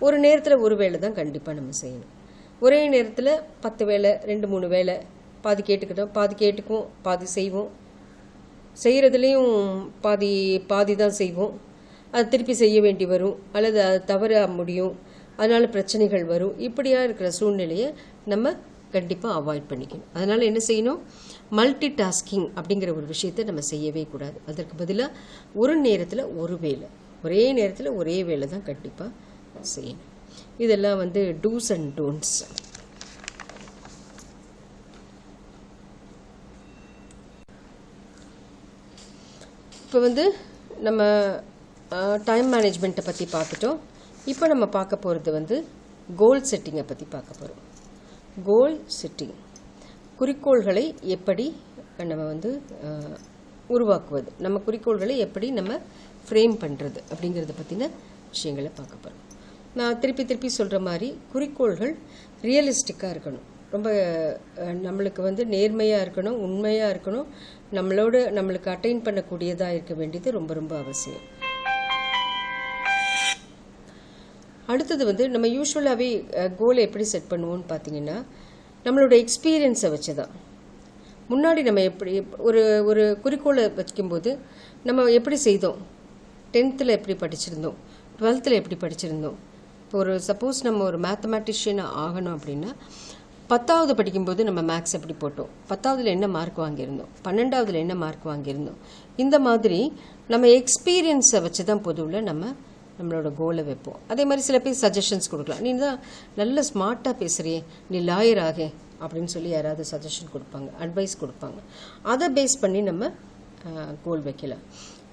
ஒரு நேரத்தில் ஒரு வேலை தான் கண்டிப்பாக நம்ம செய்யணும். ஒரே நேரத்தில் 10 வேலை 2-3 வேலை, பாதி கேட்டுக்குவோம் பாதி செய்வோம், செய்கிறதுலேயும் பாதி தான் செய்வோம், அது திருப்பி செய்ய வேண்டி வரும், அல்லது அது தவற முடியும், அதனால் பிரச்சனைகள் வரும். இப்படியாக இருக்கிற சூழ்நிலையை நம்ம கண்டிப்பாக அவாய்ட் பண்ணிக்கணும். அதனால் என்ன செய்யணும், மல்டி டாஸ்கிங் அப்படிங்கிற ஒரு விஷயத்தை நம்ம செய்யவே கூடாது. அதற்கு பதிலாக ஒரு நேரத்தில் ஒரு வேலை, ஒரே நேரத்தில் ஒரே வேலை தான் கண்டிப்பாக செய்யணும். இதெல்லாம் டூஸ் அண்ட் டோன்ட்ஸ். இப்போ நம்ம டைம் மேனேஜ்மெண்ட்டை பற்றி பார்த்துட்டோம். இப்போ நம்ம பார்க்க போகிறது கோல் செட்டிங்கை பற்றி பார்க்க போகிறோம். கோல் செட்டிங், குறிக்கோள்களை எப்படி நம்ம உருவாக்குவது, நம்ம குறிக்கோள்களை எப்படி நம்ம ஃப்ரேம் பண்ணுறது அப்படிங்கிறத பற்றின விஷயங்களை பார்க்க போகிறோம். நான் திருப்பி சொல்கிற மாதிரி குறிக்கோள்கள் ரியலிஸ்டிக்காக இருக்கணும். ரொம்ப நம்மளுக்கு வந்து நேர்மையாக இருக்கணும், உண்மையாக இருக்கணும், நம்மளுக்கு அட்டைன் பண்ணக்கூடியதாக இருக்க வேண்டியது ரொம்ப ரொம்ப அவசியம். அடுத்தது வந்து நம்ம யூஸ்வலாகவே கோலை எப்படி செட் பண்ணுவோம்னு பார்த்தீங்கன்னா, நம்மளோட எக்ஸ்பீரியன்ஸை வச்சு தான். முன்னாடி நம்ம எப்படி ஒரு குறிக்கோளை வைக்கும்போது நம்ம எப்படி செய்தோம், 10th எப்படி படிச்சிருந்தோம், 12th எப்படி படிச்சிருந்தோம். இப்போ சப்போஸ் நம்ம ஒரு மேத்தமேட்டிஷியனாக ஆகணும் அப்படின்னா 10th படிக்கும்போது நம்ம மேக்ஸ் எப்படி போட்டோம், 10th என்ன மார்க் வாங்கியிருந்தோம், 12th என்ன மார்க் வாங்கியிருந்தோம். இந்த மாதிரி நம்ம எக்ஸ்பீரியன்ஸை வச்சு தான் பொதுவில் நம்மளோட கோலை வைப்போம். அதே மாதிரி சில பேர் சஜஷன்ஸ் கொடுக்கலாம். நீ தான் நல்ல ஸ்மார்ட்டாக பேசுகிறியே, நீ லாயர் ஆகே அப்படின்னு சொல்லி யாராவது சஜஷன் கொடுப்பாங்க, அட்வைஸ் கொடுப்பாங்க. அதை பேஸ் பண்ணி நம்ம கோல் வைக்கலாம்.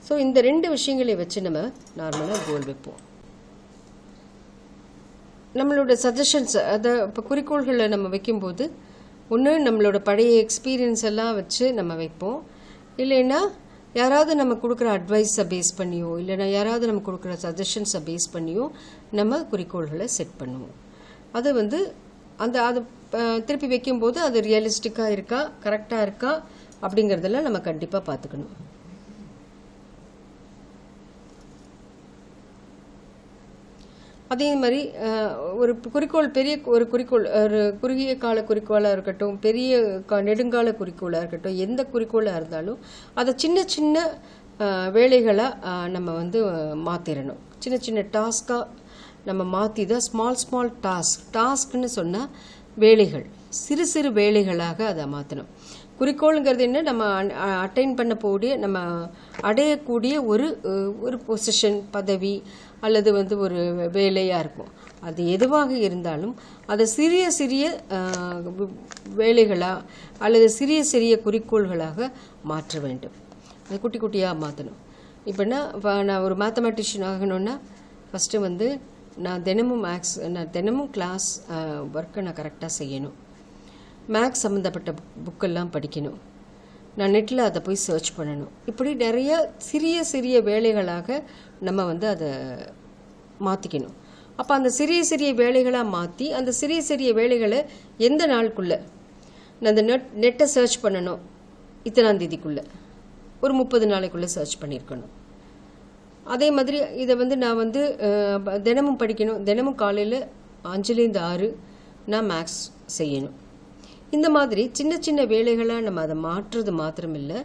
ஸோ இந்த 2 விஷயங்களை வச்சு நம்ம நார்மலாக கோல் வைப்போம். நம்மளோட சஜஷன்ஸ், அதை இப்போ குறிக்கோள்களை நம்ம வைக்கும்போது ஒன்று நம்மளோட பழைய எக்ஸ்பீரியன்ஸ் எல்லாம் வச்சு நம்ம வைப்போம். இல்லைன்னா யாராவது நம்ம கொடுக்குற அட்வைஸை பேஸ் பண்ணியோ, இல்லைன்னா யாராவது நம்ம கொடுக்குற சஜஷன்ஸை பேஸ் பண்ணியோ நம்ம குறிக்கோள்களை செட் பண்ணுவோம். அது வந்து அது திருப்பி வைக்கும்போது அது ரியலிஸ்டிக்காக இருக்கா, கரெக்டாக இருக்கா அப்படிங்கிறதெல்லாம் நம்ம கண்டிப்பாக பார்த்துக்கணும். அதே மாதிரி ஒரு குறிக்கோள், பெரிய ஒரு குறிக்கோள், ஒரு குறுகிய கால குறிக்கோளாக இருக்கட்டும், பெரிய நெடுங்கால குறிக்கோளாக இருக்கட்டும், எந்த குறிக்கோளாக இருந்தாலும் அதை சின்ன சின்ன வேலைகளாக நம்ம வந்து மாற்றிடணும். சின்ன சின்ன டாஸ்காக நம்ம மாற்றி தான் ஸ்மால் டாஸ்க்னு சொன்னால் வேலைகள், சிறு சிறு வேலைகளாக அதை மாற்றணும். குறிக்கோளுங்கிறது என்ன, நம்ம அட்டைன் பண்ணக்கூடிய, நம்ம அடையக்கூடிய ஒரு பொசிஷன், பதவி அல்லது வந்து ஒரு வேலையாக இருக்கும். அது எதுவாக இருந்தாலும் அதை சிறிய சிறிய வேலைகளாக அல்லது சிறிய சிறிய குறிக்கோள்களாக மாற்ற வேண்டும். அது குட்டி குட்டியாக மாற்றணும். இப்போனா நான் ஒரு மேத்தமெட்டிஷியன் ஆகணும்னா ஃபஸ்ட்டு வந்து நான் தினமும் கிளாஸ் ஒர்க்கை நான் கரெக்டாக செய்யணும். மேக்ஸ் சம்மந்தப்பட்ட புக்கெல்லாம் படிக்கணும். நான் நெட்டில் அதை போய் சர்ச் பண்ணணும். இப்படி நிறைய சிறிய சிறிய வேலைகளாக நம்ம வந்து அதை மாற்றிக்கணும். அப்போ அந்த சிறிய சிறிய வேலைகளாக மாற்றி அந்த சிறிய சிறிய வேலைகளை எந்த நாளுக்குள்ளே நான் அந்த நெட்டை சர்ச் பண்ணணும், இத்தனாம் தேதிக்குள்ளே ஒரு 30 நாளைக்குள்ளே சர்ச் பண்ணியிருக்கணும். அதே மாதிரி இதை வந்து நான் வந்து தினமும் படிக்கணும். தினமும் காலையில் 5லேருந்து 6 நான் மேக்ஸ் செய்யணும். இந்த மாதிரி சின்ன சின்ன வேலைகளாக நம்ம அதை மாற்றுறது மாத்திரமில்லை,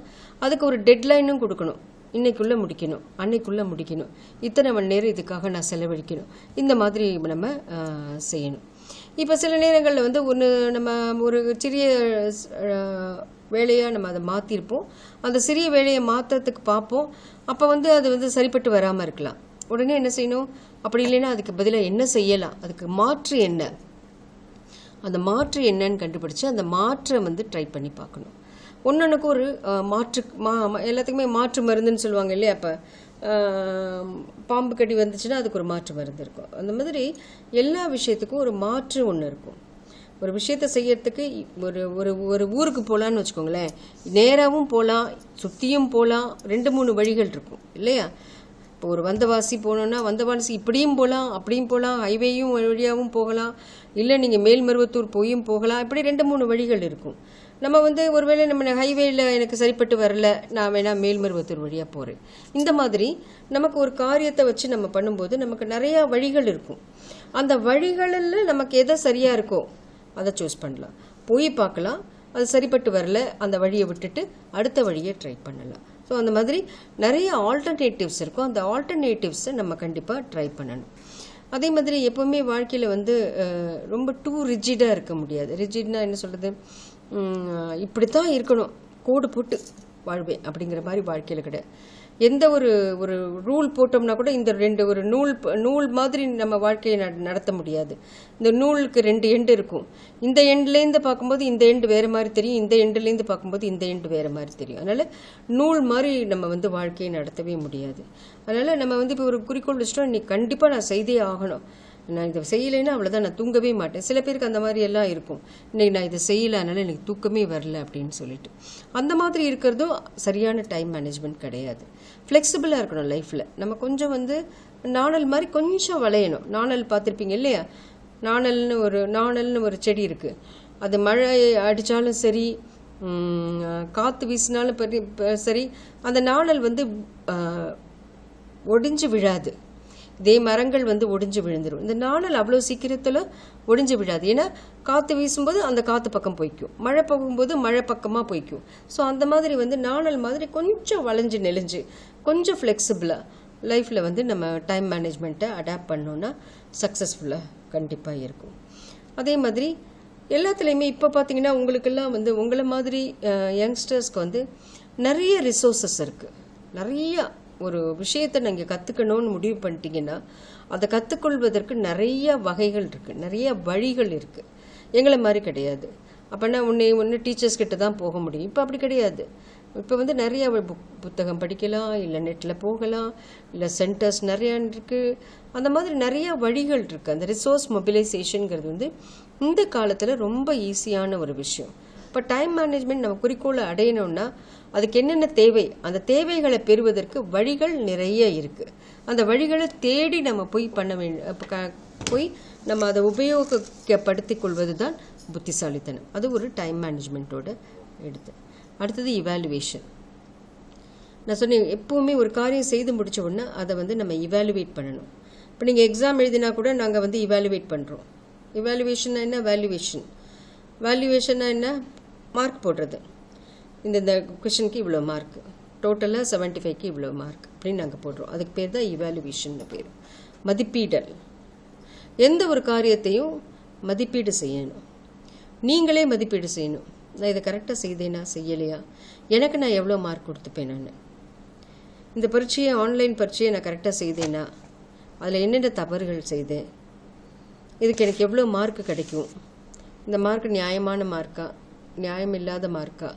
அதுக்கு ஒரு டெட்லைனும் கொடுக்கணும். இன்னைக்குள்ளே முடிக்கணும், அன்னைக்குள்ளே முடிக்கணும், இத்தனை மணி நேரம் இதுக்காக நான் செலவழிக்கணும். இந்த மாதிரி நம்ம செய்யணும். இப்போ சில நேரங்களில் வந்து நம்ம ஒரு சிறிய வேலையாக நம்ம அதை மாற்றிருப்போம். அந்த சிறிய வேலையை மாற்றுறதுக்கு பார்ப்போம். அப்போ வந்து அது வந்து சரிப்பட்டு வராமல் இருக்கலாம். உடனே என்ன செய்யணும், அப்படி இல்லைன்னா அதுக்கு பதிலாக என்ன செய்யலாம், அதுக்கு மாற்று என்ன, அந்த மாற்று என்னன்னு கண்டுபிடிச்சு அந்த மாற்றை வந்து ட்ரை பண்ணி பார்க்கணும். ஒன்னொன்றுக்கு ஒரு மாற்று எல்லாத்துக்குமே மாற்று மருந்துன்னு சொல்லுவாங்க இல்லையா. அப்போ பாம்பு கடி வந்துச்சுன்னா அதுக்கு ஒரு மாற்று மருந்து இருக்கும். அந்த மாதிரி எல்லா விஷயத்துக்கும் ஒரு மாற்று ஒன்று இருக்கும். ஒரு விஷயத்தை செய்யறதுக்கு ஒரு ஊருக்கு போகலான்னு வச்சுக்கோங்களேன், நேராகவும் போகலாம், சுற்றியும் போகலாம், 2-3 வழிகள் இருக்கும் இல்லையா. இப்போ ஒரு வந்தவாசி போனோன்னா வந்தவாசி இப்படியும் போகலாம், அப்படியும் போகலாம், ஹைவேயும் வழியாகவும் போகலாம், இல்லை நீங்கள் மேல்மருவத்தூர் போயும் போகலாம். இப்படி 2-3 வழிகள் இருக்கும். நம்ம வந்து ஒருவேளை நம்ம ஹைவேயில் எனக்கு சரிப்பட்டு வரல, நான் வேணா மேல்மருவத்தூர் வழியாக போகிறேன். இந்த மாதிரி நமக்கு ஒரு காரியத்தை வச்சு நம்ம பண்ணும்போது நமக்கு நிறையா வழிகள் இருக்கும். அந்த வழிகளில் நமக்கு எதை சரியாக இருக்கோ அதை சூஸ் பண்ணலாம், போய் பார்க்கலாம். அது சரிப்பட்டு வரல, அந்த வழியை விட்டுட்டு அடுத்த வழியை ட்ரை பண்ணலாம். ஸோ அந்த மாதிரி நிறைய ஆல்டர்னேட்டிவ்ஸ் இருக்கும். அந்த ஆல்டர்னேட்டிவ்ஸை நம்ம கண்டிப்பாக ட்ரை பண்ணணும். அதே மாதிரி எப்போவுமே வாழ்க்கையில் வந்து ரொம்ப டூ ரிஜிடாக இருக்க முடியாது. ரிஜிட்னா என்ன சொல்கிறது, இப்படித்தான் இருக்கணும், கோடு போட்டு வாழ்வேன் அப்படிங்கிற மாதிரி வாழ்க்கையில் கிடையாது. எந்த ஒரு ரூல் போட்டோம்னா கூட இந்த ஒரு நூல் மாதிரி நம்ம வாழ்க்கையை நடத்த முடியாது. இந்த நூலுக்கு 2 எண்டு இருக்கும். இந்த எண்ட்லேருந்து பார்க்கும்போது இந்த எண்டு வேறு மாதிரி தெரியும், இந்த எண்டுலேருந்து பார்க்கும்போது இந்த எண்டு வேறு மாதிரி தெரியும். அதனால் நூல் மாதிரி நம்ம வந்து வாழ்க்கையை நடத்தவே முடியாது. அதனால் நம்ம வந்து இப்போ ஒரு குறிக்கோள் வச்சுட்டோம், இன்னைக்கு கண்டிப்பாக நான் செய்தே ஆகணும், நான் இதை செய்யலைன்னா அவ்வளோதான், நான் தூங்கவே மாட்டேன். சில பேருக்கு அந்த மாதிரி எல்லாம் இருக்கும், இன்னைக்கு நான் இதை செய்யலை அதனால் எனக்கு தூக்கமே வரல அப்படின்னு சொல்லிட்டு. அந்த மாதிரி இருக்கிறதும் சரியான டைம் மேனேஜ்மெண்ட் கிடையாது. ஃப்ளெக்சிபிளாக இருக்கணும் லைஃப்பில். நம்ம கொஞ்சம் வந்து நாணல் மாதிரி கொஞ்சம் வளையணும். நாணல் பார்த்துருப்பீங்க இல்லையா? நாணல்னு ஒரு செடி இருக்குது. அது மழை அடித்தாலும் சரி, காற்று வீசினாலும் சரி, அந்த நாணல் வந்து ஒடிஞ்சு விழாது. இதே மரங்கள் வந்து ஒடிஞ்சு விழுந்துடும். இந்த நாணல் அவ்வளோ சீக்கிரத்தில் ஒடிஞ்சு விழாது. ஏன்னா காற்று வீசும்போது அந்த காற்று பக்கம் போய்க்கும், மழை போகும்போது மழை பக்கமாக போய்க்கும். ஸோ அந்த மாதிரி வந்து நாணல் மாதிரி கொஞ்சம் வளைஞ்சு நெளிஞ்சு கொஞ்சம் ஃப்ளெக்சிபிளாக லைஃப்பில் வந்து நம்ம டைம் மேனேஜ்மெண்ட்டை அடாப்ட் பண்ணோன்னா சக்ஸஸ்ஃபுல்லாக கண்டிப்பாக இருக்கும். அதே மாதிரி எல்லாத்துலேயுமே இப்போ பார்த்தீங்கன்னா உங்களுக்கெல்லாம் வந்து உங்களை மாதிரி யங்ஸ்டர்ஸ்க்கு வந்து நிறைய ரிசோர்ஸஸ் இருக்குது. நிறைய ஒரு விஷயத்தை நீங்கள் கற்றுக்கணும்னு முடிவு பண்ணிட்டீங்கன்னா அதை கற்றுக்கொள்வதற்கு நிறைய வகைகள் இருக்குது, நிறைய வழிகள் இருக்குது. எங்களை மாதிரி கிடையாது. அப்போனா ஒன்று டீச்சர்ஸ் கிட்ட தான் போக முடியும். இப்போ அப்படி கிடையாது. இப்போ வந்து நிறைய புத்தகம் படிக்கலாம், இல்லை நெட்டில் போகலாம், இல்லை சென்டர்ஸ் நிறையா இருக்குது. அந்த மாதிரி நிறைய வழிகள் இருக்குது. அந்த ரிசோர்ஸ் மொபிலைசேஷனுங்கிறது வந்து இந்த காலத்தில் ரொம்ப ஈஸியான ஒரு விஷயம். இப்போ டைம் மேனேஜ்மெண்ட் நம்ம குறிக்கோளை அடையணும்னா அதுக்கு என்னென்ன தேவை, அந்த தேவைகளை பெறுவதற்கு வழிகள் நிறைய இருக்குது. அந்த வழிகளை தேடி நம்ம போய் போய் நம்ம அதை உபயோகப்படுத்தி கொள்வது தான் புத்திசாலித்தனம். அது ஒரு டைம் மேனேஜ்மெண்ட்டோட அடுத்தது இவாலுவேஷன். நான் சொன்னேன், எப்போவுமே ஒரு காரியம் செய்து முடித்த உடனே அதை வந்து நம்ம இவாலுவேட் பண்ணணும். இப்போ நீங்கள் எக்ஸாம் எழுதினா கூட நாங்கள் வந்து இவாலுவேட் பண்ணுறோம். இவாலுவேஷன்னா என்ன? வேல்யூவேஷன்னா என்ன? மார்க் போடுறது. இந்த கொஷனுக்கு இவ்வளோ மார்க், டோட்டலாக 75க்கு இவ்வளோ மார்க் அப்படின்னு நாங்கள் போடுறோம். அதுக்கு பேர் தான் இவாலுவேஷன் பேர். மதிப்பீடல். எந்த ஒரு காரியத்தையும் மதிப்பீடு செய்யணும். நீங்களே மதிப்பீடு செய்யணும். நான் இதை கரெக்டாக செய்தேனா, செய்யலையா, எனக்கு நான் எவ்வளோ மார்க் கொடுத்துப்பேன், நான் இந்த பரீட்சையை ஆன்லைன் பரீட்சையை நான் கரெக்டாக செய்தேனா, அதில் என்னென்ன தவறுகள் செய்தேன், இதுக்கு எனக்கு எவ்வளோ மார்க் கிடைக்கும், இந்த மார்க் நியாயமான மார்க்கா நியாயம் இல்லாத மார்க்கா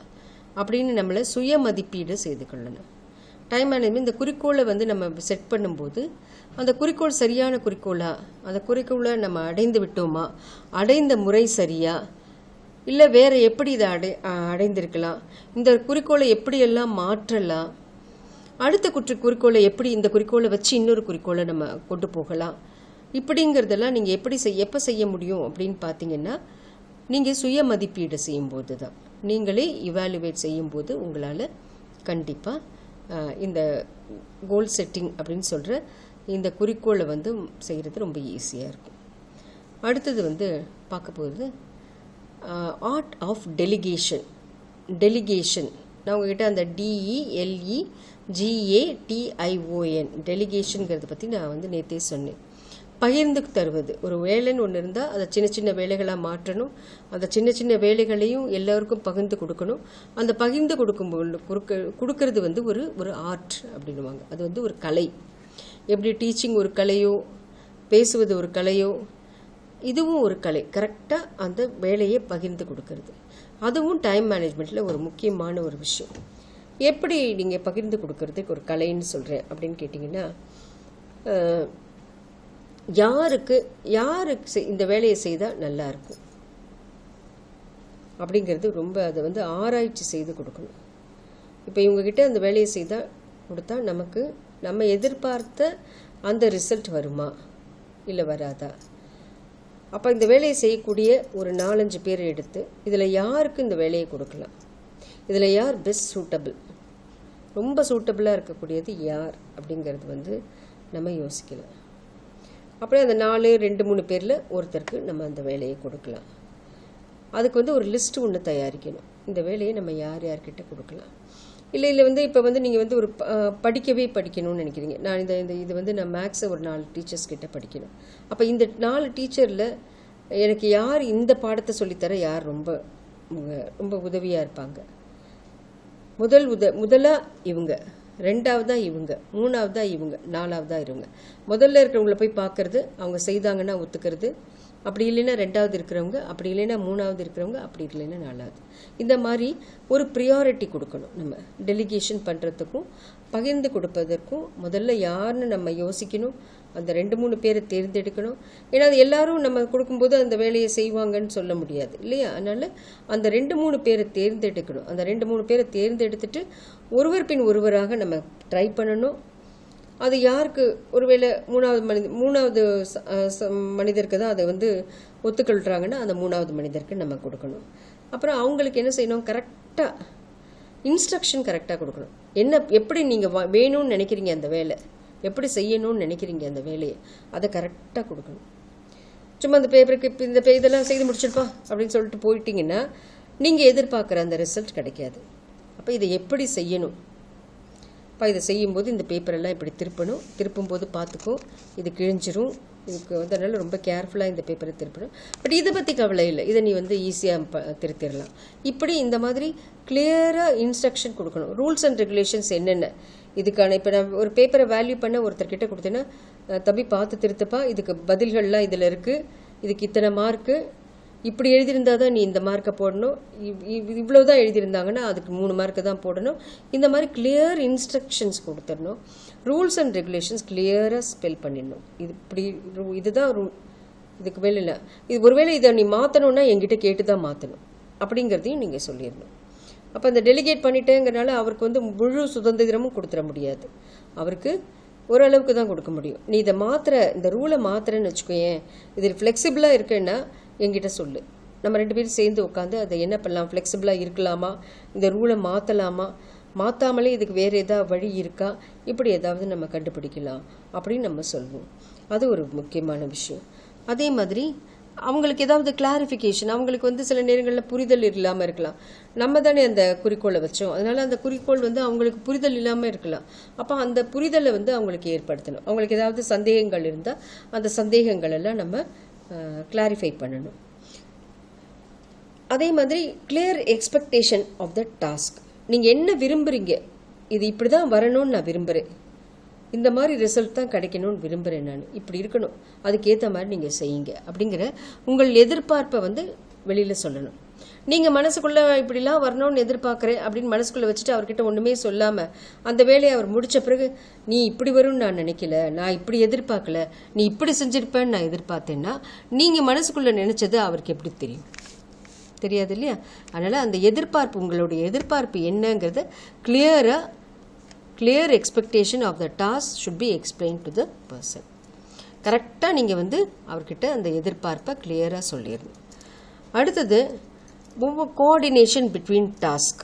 அப்படின்னு நம்மளை சுய மதிப்பீடு செய்து கொள்ளணும். டைம் மேனேஜ்மெண்ட் இந்த குறிக்கோளை வந்து நம்ம செட் பண்ணும்போது அந்த குறிக்கோள் சரியான குறிக்கோளா, அந்த குறிக்கோளை நம்ம அடைந்து விட்டோமா, அடைந்த முறை சரியா, இல்லை வேறு எப்படி இதை அடைந்திருக்கலாம், இந்த குறிக்கோளை எப்படியெல்லாம் மாற்றலாம், அடுத்த குறிக்கோளை எப்படி இந்த குறிக்கோளை வச்சு இன்னொரு குறிக்கோளை நம்ம கொண்டு போகலாம், இப்படிங்கிறதெல்லாம் நீங்கள் எப்போ செய்ய முடியும் அப்படின்னு பார்த்தீங்கன்னா நீங்கள் சுய மதிப்பீடு செய்யும்போது தான். நீங்களே இவாலுவேட் செய்யும்போது உங்களால் கண்டிப்பாக இந்த கோல் செட்டிங் அப்படின்னு சொல்கிற இந்த குறிக்கோளை வந்து செய்கிறது ரொம்ப ஈஸியாக இருக்கும். அடுத்தது வந்து பார்க்க போகிறது ஆர்ட் ஆஃப் டெலிகேஷன். நான் உங்ககிட்ட அந்த DELEGATION டெலிகேஷனுங்கிறத பற்றி நான் வந்து நேற்றே சொன்னேன். பகிர்ந்து தருவது. ஒரு வேலைன்னு ஒன்று இருந்தால் அதை சின்ன சின்ன வேலைகளாக மாற்றணும். அந்த சின்ன சின்ன வேலைகளையும் எல்லோருக்கும் பகிர்ந்து கொடுக்கணும். அந்த பகிர்ந்து கொடுக்கறது வந்து ஒரு ஆர்ட் அப்படின்வாங்க. அது வந்து ஒரு கலை. எப்படி டீச்சிங் ஒரு கலையோ, பேசுவது ஒரு கலையோ, இதுவும் ஒரு கலை. கரெக்டாக அந்த வேலையை பகிர்ந்து கொடுக்கறது, அதுவும் டைம் மேனேஜ்மெண்ட்டில் ஒரு முக்கியமான ஒரு விஷயம். எப்படி நீங்கள் பகிர்ந்து கொடுக்கறதுக்கு ஒரு கலைன்னு சொல்கிறேன் அப்படின்னு கேட்டிங்கன்னா, யாருக்கு இந்த வேலையை செய்தால் நல்லாயிருக்கும் அப்படிங்கிறது ரொம்ப அதை வந்து ஆராய்ச்சி செய்து கொடுக்கணும். இப்போ இவங்ககிட்ட அந்த வேலையை கொடுத்தா நம்ம எதிர்பார்த்த அந்த ரிசல்ட் வருமா இல்லை வராதா, அப்போ இந்த வேலையை செய்யக்கூடிய ஒரு 4-5 பேர் எடுத்து இதில் யாருக்கு இந்த வேலையை கொடுக்கலாம், இதில் யார் பெஸ்ட் சூட்டபிள், ரொம்ப சூட்டபிளாக இருக்கக்கூடியது யார் அப்படிங்கிறது வந்து நம்ம யோசிக்கலாம். அப்படியே அந்த 4-2-3 பேரில் ஒருத்தருக்கு நம்ம அந்த வேலையை கொடுக்கலாம். அதுக்கு வந்து ஒரு லிஸ்ட்டு ஒன்று தயாரிக்கணும். இந்த வேலையை நம்ம யார்கிட்ட கொடுக்கலாம். இல்லை வந்து இப்போ வந்து நீங்கள் வந்து ஒரு படிக்கணும்னு நினைக்கிறீங்க. நான் இது வந்து நான் மேக்ஸை ஒரு 4 டீச்சர்ஸ் கிட்ட படிக்கணும். அப்போ இந்த 4 டீச்சரில் எனக்கு யார் இந்த பாடத்தை சொல்லித்தர யார் ரொம்ப ரொம்ப உதவியாக இருப்பாங்க, முதலாக இவங்க, 2ஆவதா இவங்க, 3ஆவதா இவங்க, 4ஆவதா இவங்க. முதல்ல இருக்கிறவங்கள போய் பார்க்கறது, அவங்க செய்தாங்கன்னா ஒத்துக்கிறது, அப்படி இல்லைன்னா 2ஆவது இருக்கிறவங்க, அப்படி இல்லைன்னா 3ஆவது இருக்கிறவங்க, அப்படி இல்லைன்னா 4ஆவது. இந்த மாதிரி ஒரு ப்ரியாரிட்டி கொடுக்கணும். நம்ம டெலிகேஷன் பண்ணுறதுக்கும் பகிர்ந்து கொடுப்பதற்கும் முதல்ல யாருன்னு நம்ம யோசிக்கணும். அந்த 2-3 பேரை தேர்ந்தெடுக்கணும். ஏன்னா அது எல்லாரும் நம்ம கொடுக்கும்போது அந்த வேலையை செய்வாங்கன்னு சொல்ல முடியாது இல்லையா? அதனால் அந்த 2-3 பேரை தேர்ந்தெடுக்கணும். அந்த 2-3 பேரை தேர்ந்தெடுத்துட்டு ஒருவர் பின் ஒருவராக நம்ம ட்ரை பண்ணணும். அது யாருக்கு ஒருவேளை மூணாவது மனிதருக்கு தான் அதை வந்து ஒத்துக்கொள்கிறாங்கன்னா அந்த மூணாவது மனிதருக்கு நம்ம கொடுக்கணும். அப்புறம் அவங்களுக்கு என்ன செய்யணும், கரெக்டாக இன்ஸ்ட்ரக்ஷன் கரெக்டாக கொடுக்கணும். எப்படி நீங்கள் வேணும்னு நினைக்கிறீங்க அந்த வேலை, எப்படி செய்யணும்னு நினைக்கிறீங்க அந்த வேலையை, அதை கரெக்டாக கொடுக்கணும். சும்மா அந்த பேப்பருக்கு இப்போ இந்த இதெல்லாம் செய்து முடிச்சிருப்பா அப்படின்னு சொல்லிட்டு போயிட்டீங்கன்னா நீங்கள் எதிர்பார்க்குற அந்த ரிசல்ட் கிடைக்காது. அப்போ இதை எப்படி செய்யணும், அப்போ இதை செய்யும்போது இந்த பேப்பரெல்லாம் இப்படி திருப்பும்போது பார்த்துக்கோ, இது கிழிஞ்சிரும், இதுக்கு வந்து அதனால் ரொம்ப கேர்ஃபுல்லாக இந்த பேப்பரை திருப்பணும். பட் இதை பற்றி கவலை இல்லை, இதை நீ வந்து ஈஸியாக திருத்திடலாம். இப்படி இந்த மாதிரி கிளியராக இன்ஸ்ட்ரக்ஷன் கொடுக்கணும். ரூல்ஸ் அண்ட் ரெகுலேஷன்ஸ் என்னென்ன இதுக்கான. இப்போ நான் ஒரு பேப்பரை வேல்யூ பண்ண ஒருத்தர்கிட்ட கொடுத்தேன்னா, தம்பி பார்த்து திருத்தப்பா, இதுக்கு பதில்கள்லாம் இதில் இருக்குது, இதுக்கு இத்தனை மார்க்கு, இப்படி எழுதியிருந்தா தான் நீ இந்த மார்க்கை போடணும், இவ்வளோ தான் எழுதியிருந்தாங்கன்னா அதுக்கு 3 மார்க்கு தான் போடணும். இந்த மாதிரி கிளியர் இன்ஸ்ட்ரக்ஷன்ஸ் கொடுத்துடணும். ரூல்ஸ் அண்ட் ரெகுலேஷன்ஸ் கிளியராக ஸ்பெல் பண்ணிடணும். இதுதான் ரூல், இதுக்கு மேலே இல்லை. இது ஒருவேளை இதை நீ மாற்றணுன்னா என்கிட்ட கேட்டு தான் மாற்றணும் அப்படிங்கிறதையும் நீங்கள் சொல்லிடணும். அப்போ அந்த டெலிகேட் பண்ணிட்டேங்கிறனால அவருக்கு வந்து முழு சுதந்திரமும் கொடுத்துட முடியாது, அவருக்கு ஓரளவுக்கு தான் கொடுக்க முடியும். நீ இதை இந்த ரூலை மாத்திரன்னு வச்சுக்கோயேன், இது ஃப்ளெக்சிபிளாக இருக்குன்னா என்கிட்ட சொல்லு, நம்ம 2 பேரும் சேர்ந்து உட்காந்து அதை என்ன பண்ணலாம், ஃப்ளெக்சிபிளாக இருக்கலாமா, இந்த ரூலை மாற்றலாமா, மாற்றாமலே இதுக்கு வேறு ஏதாவது வழி இருக்கா, இப்படி ஏதாவது நம்ம கண்டுபிடிக்கலாம் அப்படின்னு நம்ம சொல்லுவோம். அது ஒரு முக்கியமான விஷயம். அதே மாதிரி அவங்களுக்கு ஏதாவது கிளாரிஃபிகேஷன், அவங்களுக்கு வந்து சில நேரங்களில் புரிதல் இல்லாமல் இருக்கலாம். நம்ம தானே அந்த குறிக்கோளை வச்சோம், அதனால் அந்த குறிக்கோள் வந்து அவங்களுக்கு புரிதல் இல்லாமல் இருக்கலாம். அப்போ அந்த புரிதலை வந்து அவங்களுக்கு ஏற்படுத்தணும். அவங்களுக்கு ஏதாவது சந்தேகங்கள் இருந்தால் அந்த சந்தேகங்கள் எல்லாம் நம்ம கிளாரிஃபை பண்ணணும். அதே மாதிரி clear expectation of the task. நீங்கள் என்ன விரும்புகிறீங்க, இது இப்படி தான் வரணும்னு நான் விரும்புகிறேன், இந்த மாதிரி ரிசல்ட் தான் கிடைக்கணும்னு விரும்புகிறேன், நான் இப்படி இருக்கணும், அதுக்கேற்ற மாதிரி நீங்கள் செய்யுங்க அப்படிங்கிற உங்கள் எதிர்பார்ப்பை வந்து வெளியில் சொல்லணும். நீங்கள் மனசுக்குள்ளே இப்படிலாம் வரணும்னு எதிர்பார்க்குறேன் அப்படின்னு மனசுக்குள்ளே வச்சுட்டு அவர்கிட்ட ஒன்றுமே சொல்லாமல் அந்த வேலையை அவர் முடித்த பிறகு நீ இப்படி வரும்னு நான் நினைக்கல, நான் இப்படி எதிர்பார்க்கல, நீ இப்படி செஞ்சுருப்பேன்னு நான் எதிர்பார்த்தேன்னா நீங்கள் மனசுக்குள்ளே நினச்சது அவருக்கு எப்படி தெரியும், தெரியாது இல்லையா? அதனால் அந்த எதிர்பார்ப்பு, உங்களுடைய எதிர்பார்ப்பு என்னங்கிறது clear expectation of the task should be explain to the person. கரெக்டாக நீங்கள் வந்து அவர்கிட்ட அந்த எதிர்பார்ப்பை கிளியராக சொல்லிடணும். அடுத்தது கோஆர்டினேஷன் பிட்வீன் டாஸ்க்.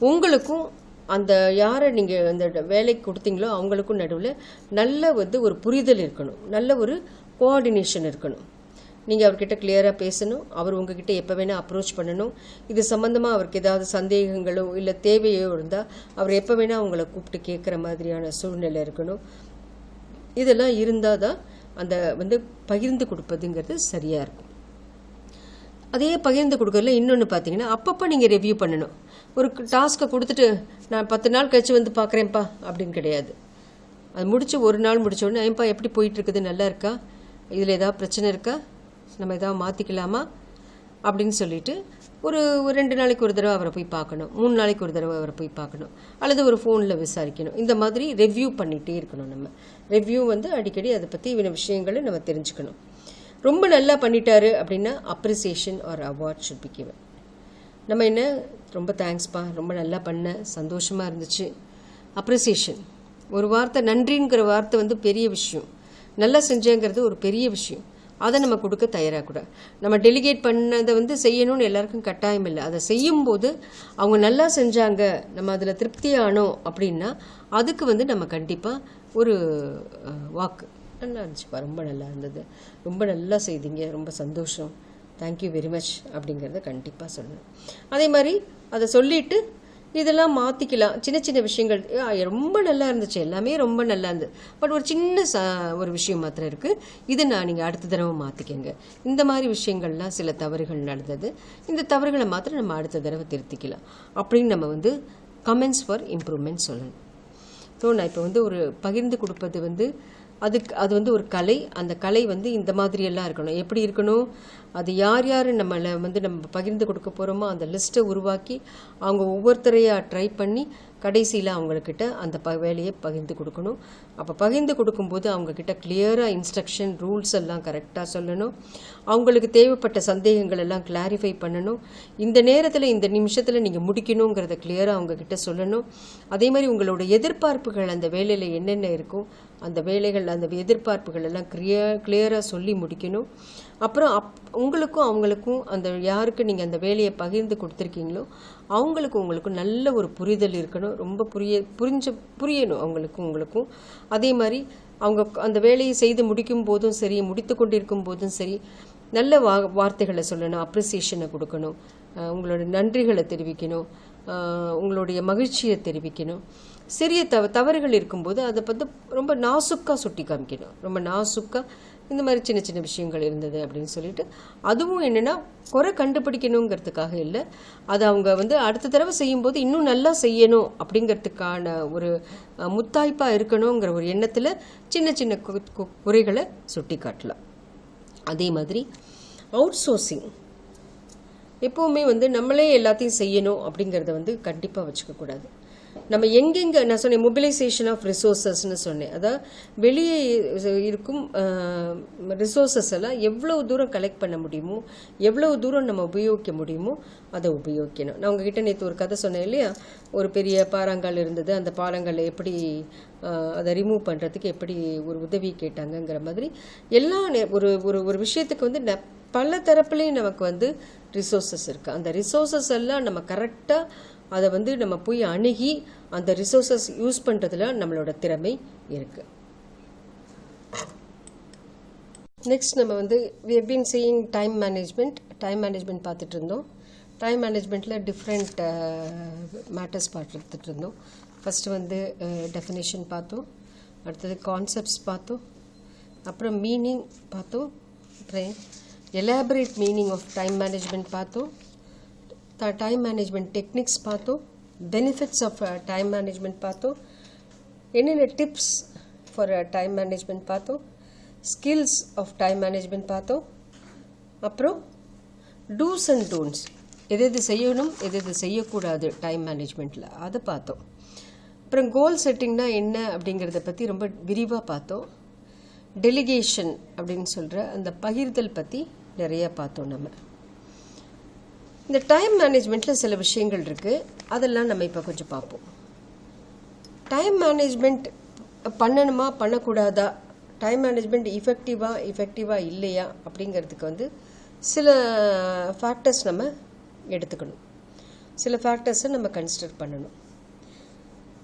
உங்களுக்கும் அந்த யாரை நீங்கள் அந்த வேலைக்கு கொடுத்தீங்களோ அவங்களுக்கும் நடுவில் நல்ல வந்து ஒரு புரிதல் இருக்கணும், நல்ல ஒரு கோஆர்டினேஷன் இருக்கணும். நீங்கள் அவர்கிட்ட கிளியராக பேசணும், அவர் உங்ககிட்ட எப்போ வேணால் அப்ரோச் பண்ணணும். இது சம்மந்தமாக அவருக்கு ஏதாவது சந்தேகங்களோ இல்லை தேவையோ இருந்தால் அவர் எப்போ வேணால் அவங்கள கூப்பிட்டு கேட்குற மாதிரியான சூழ்நிலை இருக்கணும். இதெல்லாம் இருந்தால் தான் அந்த வந்து பகிர்ந்து கொடுப்பதுங்கிறது சரியாக இருக்கும். அதே பகிர்ந்து கொடுக்கறதுல இன்னொன்று பார்த்தீங்கன்னா, அப்பப்போ நீங்கள் ரிவ்யூ பண்ணணும். ஒரு டாஸ்க்கை கொடுத்துட்டு நான் 10 நாள் கழிச்சு வந்து பார்க்குறேன்ப்பா அப்படின்னு கிடையாது. அது முடிச்சு ஒரு நாள் முடிச்ச உடனே ஏன்ப்பா எப்படி போயிட்டுருக்குது, நல்லா இருக்கா, இதில் ஏதாவது பிரச்சனை இருக்கா, நம்ம ஏதாவது மாற்றிக்கலாமா அப்படின்னு சொல்லிட்டு ஒரு 2 நாளைக்கு ஒரு தடவை அவரை போய் பார்க்கணும், 3 நாளைக்கு ஒரு தடவை அவரை போய் பார்க்கணும், அல்லது ஒரு ஃபோனில் விசாரிக்கணும். இந்த மாதிரி ரிவ்யூ பண்ணிகிட்டே இருக்கணும். நம்ம ரிவ்யூ வந்து அடிக்கடி அதை பற்றி இவன விஷயங்களை நம்ம தெரிஞ்சுக்கணும். ரொம்ப நல்லா பண்ணிட்டாரு அப்படின்னா appreciation or award should be given. நம்ம என்ன, ரொம்ப தேங்க்ஸ்ப்பா, ரொம்ப நல்லா பண்ண, சந்தோஷமாக இருந்துச்சு, அப்ரிசியேஷன். ஒரு வார்த்தை, நன்றிங்கிற வார்த்தை வந்து பெரிய விஷயம், நல்லா செஞ்சேங்கிறது ஒரு பெரிய விஷயம். அதை நம்ம கொடுக்க தயாராக கூட. நம்ம டெலிகேட் பண்ணதை வந்து செய்யணும்னு எல்லாருக்கும் கட்டாயம் இல்லை. அதை செய்யும்போது அவங்க நல்லா செஞ்சாங்க, நம்ம அதில் திருப்தியானோம் அப்படின்னா அதுக்கு வந்து நம்ம கண்டிப்பாக ஒரு வாக்கு, நல்லா இருந்துச்சுப்பா, ரொம்ப நல்லா இருந்தது, ரொம்ப நல்லா செய்தீங்க, ரொம்ப சந்தோஷம், தேங்க்யூ வெரி மச் அப்படிங்கிறத கண்டிப்பாக சொல்லணும். அதே மாதிரி அதை சொல்லிவிட்டு இதெல்லாம் மாற்றிக்கலாம். சின்ன சின்ன விஷயங்கள் ரொம்ப நல்லா இருந்துச்சு, எல்லாமே ரொம்ப நல்லா இருந்தது, பட் ஒரு சின்ன ஒரு விஷயம் மாத்திரம் இருக்குது, இது நீங்கள் அடுத்த தடவை மாற்றிக்கங்க. இந்த மாதிரி விஷயங்கள்லாம் சில தவறுகள் நடந்தது, இந்த தவறுகளை மாத்திரம் நம்ம அடுத்த தடவை திருத்திக்கலாம் அப்படின்னு நம்ம வந்து கமெண்ட்ஸ் ஃபார் இம்ப்ரூவ்மெண்ட் சொல்லணும். ஸோ நான் இப்போ வந்து ஒரு பகிர்ந்து கொடுப்பது வந்து அது வந்து ஒரு கலை. அந்த கலை வந்து இந்த மாதிரியெல்லாம் இருக்கணும். எப்படி இருக்கணும், அது யார் யார் நம்மளை வந்து நம்ம பகிர்ந்து கொடுக்க போகிறோமோ அந்த லிஸ்ட்டை உருவாக்கி அவங்க ஒவ்வொருத்தரையாக ட்ரை பண்ணி கடைசியில் அவங்கக்கிட்ட அந்த வேலையை பகிர்ந்து கொடுக்கணும். அப்போ பகிர்ந்து கொடுக்கும்போது அவங்கக்கிட்ட கிளியராக இன்ஸ்ட்ரக்ஷன் ரூல்ஸ் எல்லாம் கரெக்டாக சொல்லணும். அவங்களுக்கு தேவைப்பட்ட சந்தேகங்கள் எல்லாம் கிளாரிஃபை பண்ணணும். இந்த நேரத்தில் இந்த நிமிஷத்தில் நீங்கள் முடிக்கணுங்கிறத கிளியராக அவங்கக்கிட்ட சொல்லணும். அதே மாதிரி உங்களோட எதிர்பார்ப்புகள் அந்த வேலையில் என்னென்ன இருக்கும் அந்த வேலைகள் அந்த எதிர்பார்ப்புகள் எல்லாம் கிளியராக சொல்லி முடிக்கணும். அப்புறம் உங்களுக்கும் அவங்களுக்கும் அந்த யாருக்கு நீங்கள் அந்த வேலையை பகிர்ந்து கொடுத்துருக்கீங்களோ அவங்களுக்கும் உங்களுக்கும் நல்ல ஒரு புரிதல் இருக்கணும். ரொம்ப புரியணும் அவங்களுக்கும் உங்களுக்கும். அதே மாதிரி அவங்க அந்த வேலையை செய்து முடிக்கும் போதும் சரி, முடித்து கொண்டிருக்கும் போதும் சரி, நல்ல வார்த்தைகளை சொல்லணும், அப்ரிசியேஷனை கொடுக்கணும், உங்களோட நன்றிகளை தெரிவிக்கணும், உங்களுடைய மகிழ்ச்சியை தெரிவிக்கணும். சிறிய தவறுகள் இருக்கும்போது அதை வந்து ரொம்ப நாசுக்காக சுட்டி காமிக்கணும். ரொம்ப நாசுக்காக இந்த மாதிரி சின்ன சின்ன விஷயங்கள் இருந்தது அப்படின்னு சொல்லிட்டு, அதுவும் என்னென்னா குறை கண்டுபிடிக்கணுங்கிறதுக்காக இல்லை, அது அவங்க வந்து அடுத்த தடவை செய்யும்போது இன்னும் நல்லா செய்யணும் அப்படிங்கிறதுக்கான ஒரு முத்தாய்ப்பாக இருக்கணுங்கிற ஒரு எண்ணத்தில் சின்ன சின்ன குறைகளை சுட்டி காட்டலாம். அதே மாதிரி அவுட் சோர்சிங் எப்போவுமே வந்து நம்மளே எல்லாத்தையும் செய்யணும் அப்படிங்கிறத வந்து கண்டிப்பாக வச்சுக்கக்கூடாது. நம்ம எங்கெங்கே நான் சொன்னேன் மொபிலைசேஷன் ஆஃப் ரிசோர்ஸஸ்ன்னு சொன்னேன். அதாவது வெளியே இருக்கும் ரிசோர்ஸஸ் எல்லாம் எவ்வளோ தூரம் கலெக்ட் பண்ண முடியுமோ, எவ்வளோ தூரம் நம்ம உபயோகிக்க முடியுமோ அதை உபயோகிக்கணும். நான் உங்ககிட்ட நேற்று ஒரு கதை சொன்னேன் இல்லையா, ஒரு பெரிய பாறாங்கல் இருந்தது, அந்த பாறாங்கல்லை எப்படி அதை ரிமூவ் பண்ணுறதுக்கு எப்படி ஒரு உதவி கேட்டாங்கங்கிற மாதிரி எல்லாம் ஒரு ஒரு ஒரு விஷயத்துக்கு வந்து பல தரப்புலேயும் நமக்கு வந்து ரிசோர்ஸஸ் இருக்குது. அந்த ரிசோர்ஸஸ் எல்லாம் நம்ம கரெக்டாக அதை வந்து நம்ம போய் அணுகி அந்த ரிசோர்ஸஸ் யூஸ் பண்ணுறதுல நம்மளோட திறமை இருக்குது. நெக்ஸ்ட் நம்ம வந்து we have been seeing time management பார்த்துட்டு இருந்தோம். டைம் மேனேஜ்மெண்ட்டில் டிஃப்ரெண்ட் மேட்டர்ஸ் பார்த்துட்டு இருந்தோம். ஃபஸ்ட்டு வந்து டெஃபினேஷன் பார்த்தோம், அடுத்தது கான்செப்ட்ஸ் பார்த்தோம், அப்புறம் மீனிங் பார்த்தோம், அப்புறம் elaborate meaning of time management பார்த்தோம், டைம் மேனேஜ்மெண்ட் டெக்னிக்ஸ் பார்த்தோம், பெனிஃபிட்ஸ் ஆஃப் டைம் மேனேஜ்மெண்ட் பார்த்தோம், என்னென்ன டிப்ஸ் ஃபார் டைம் மேனேஜ்மெண்ட் பார்த்தோம், ஸ்கில்ஸ் ஆஃப் டைம் மேனேஜ்மெண்ட் பார்த்தோம், அப்புறம் டூஸ் அண்ட் டோன்ட்ஸ் எது எது செய்யணும் எது எது செய்யக்கூடாது டைம் மேனேஜ்மெண்ட்டில் அதை பார்த்தோம். அப்புறம் கோல் செட்டிங்னா என்ன அப்படிங்கிறத பற்றி ரொம்ப விரிவாக பார்த்தோம். டெலிகேஷன் அப்படின்னு சொல்கிற அந்த பகிர்தல் பற்றி நிறைய பார்த்தோம். நம்ம இந்த டைம் மேனேஜ்மெண்ட்டில் சில விஷயங்கள் இருக்குது, அதெல்லாம் நம்ம இப்போ கொஞ்சம் பார்ப்போம். டைம் மேனேஜ்மெண்ட் பண்ணணுமா பண்ணக்கூடாதா, டைம் மேனேஜ்மெண்ட் இஃபெக்டிவாக இல்லையா அப்படிங்கிறதுக்கு வந்து சில ஃபேக்டர்ஸ் நம்ம எடுத்துக்கணும், சில ஃபேக்டர்ஸை நம்ம கன்சிடர் பண்ணணும்.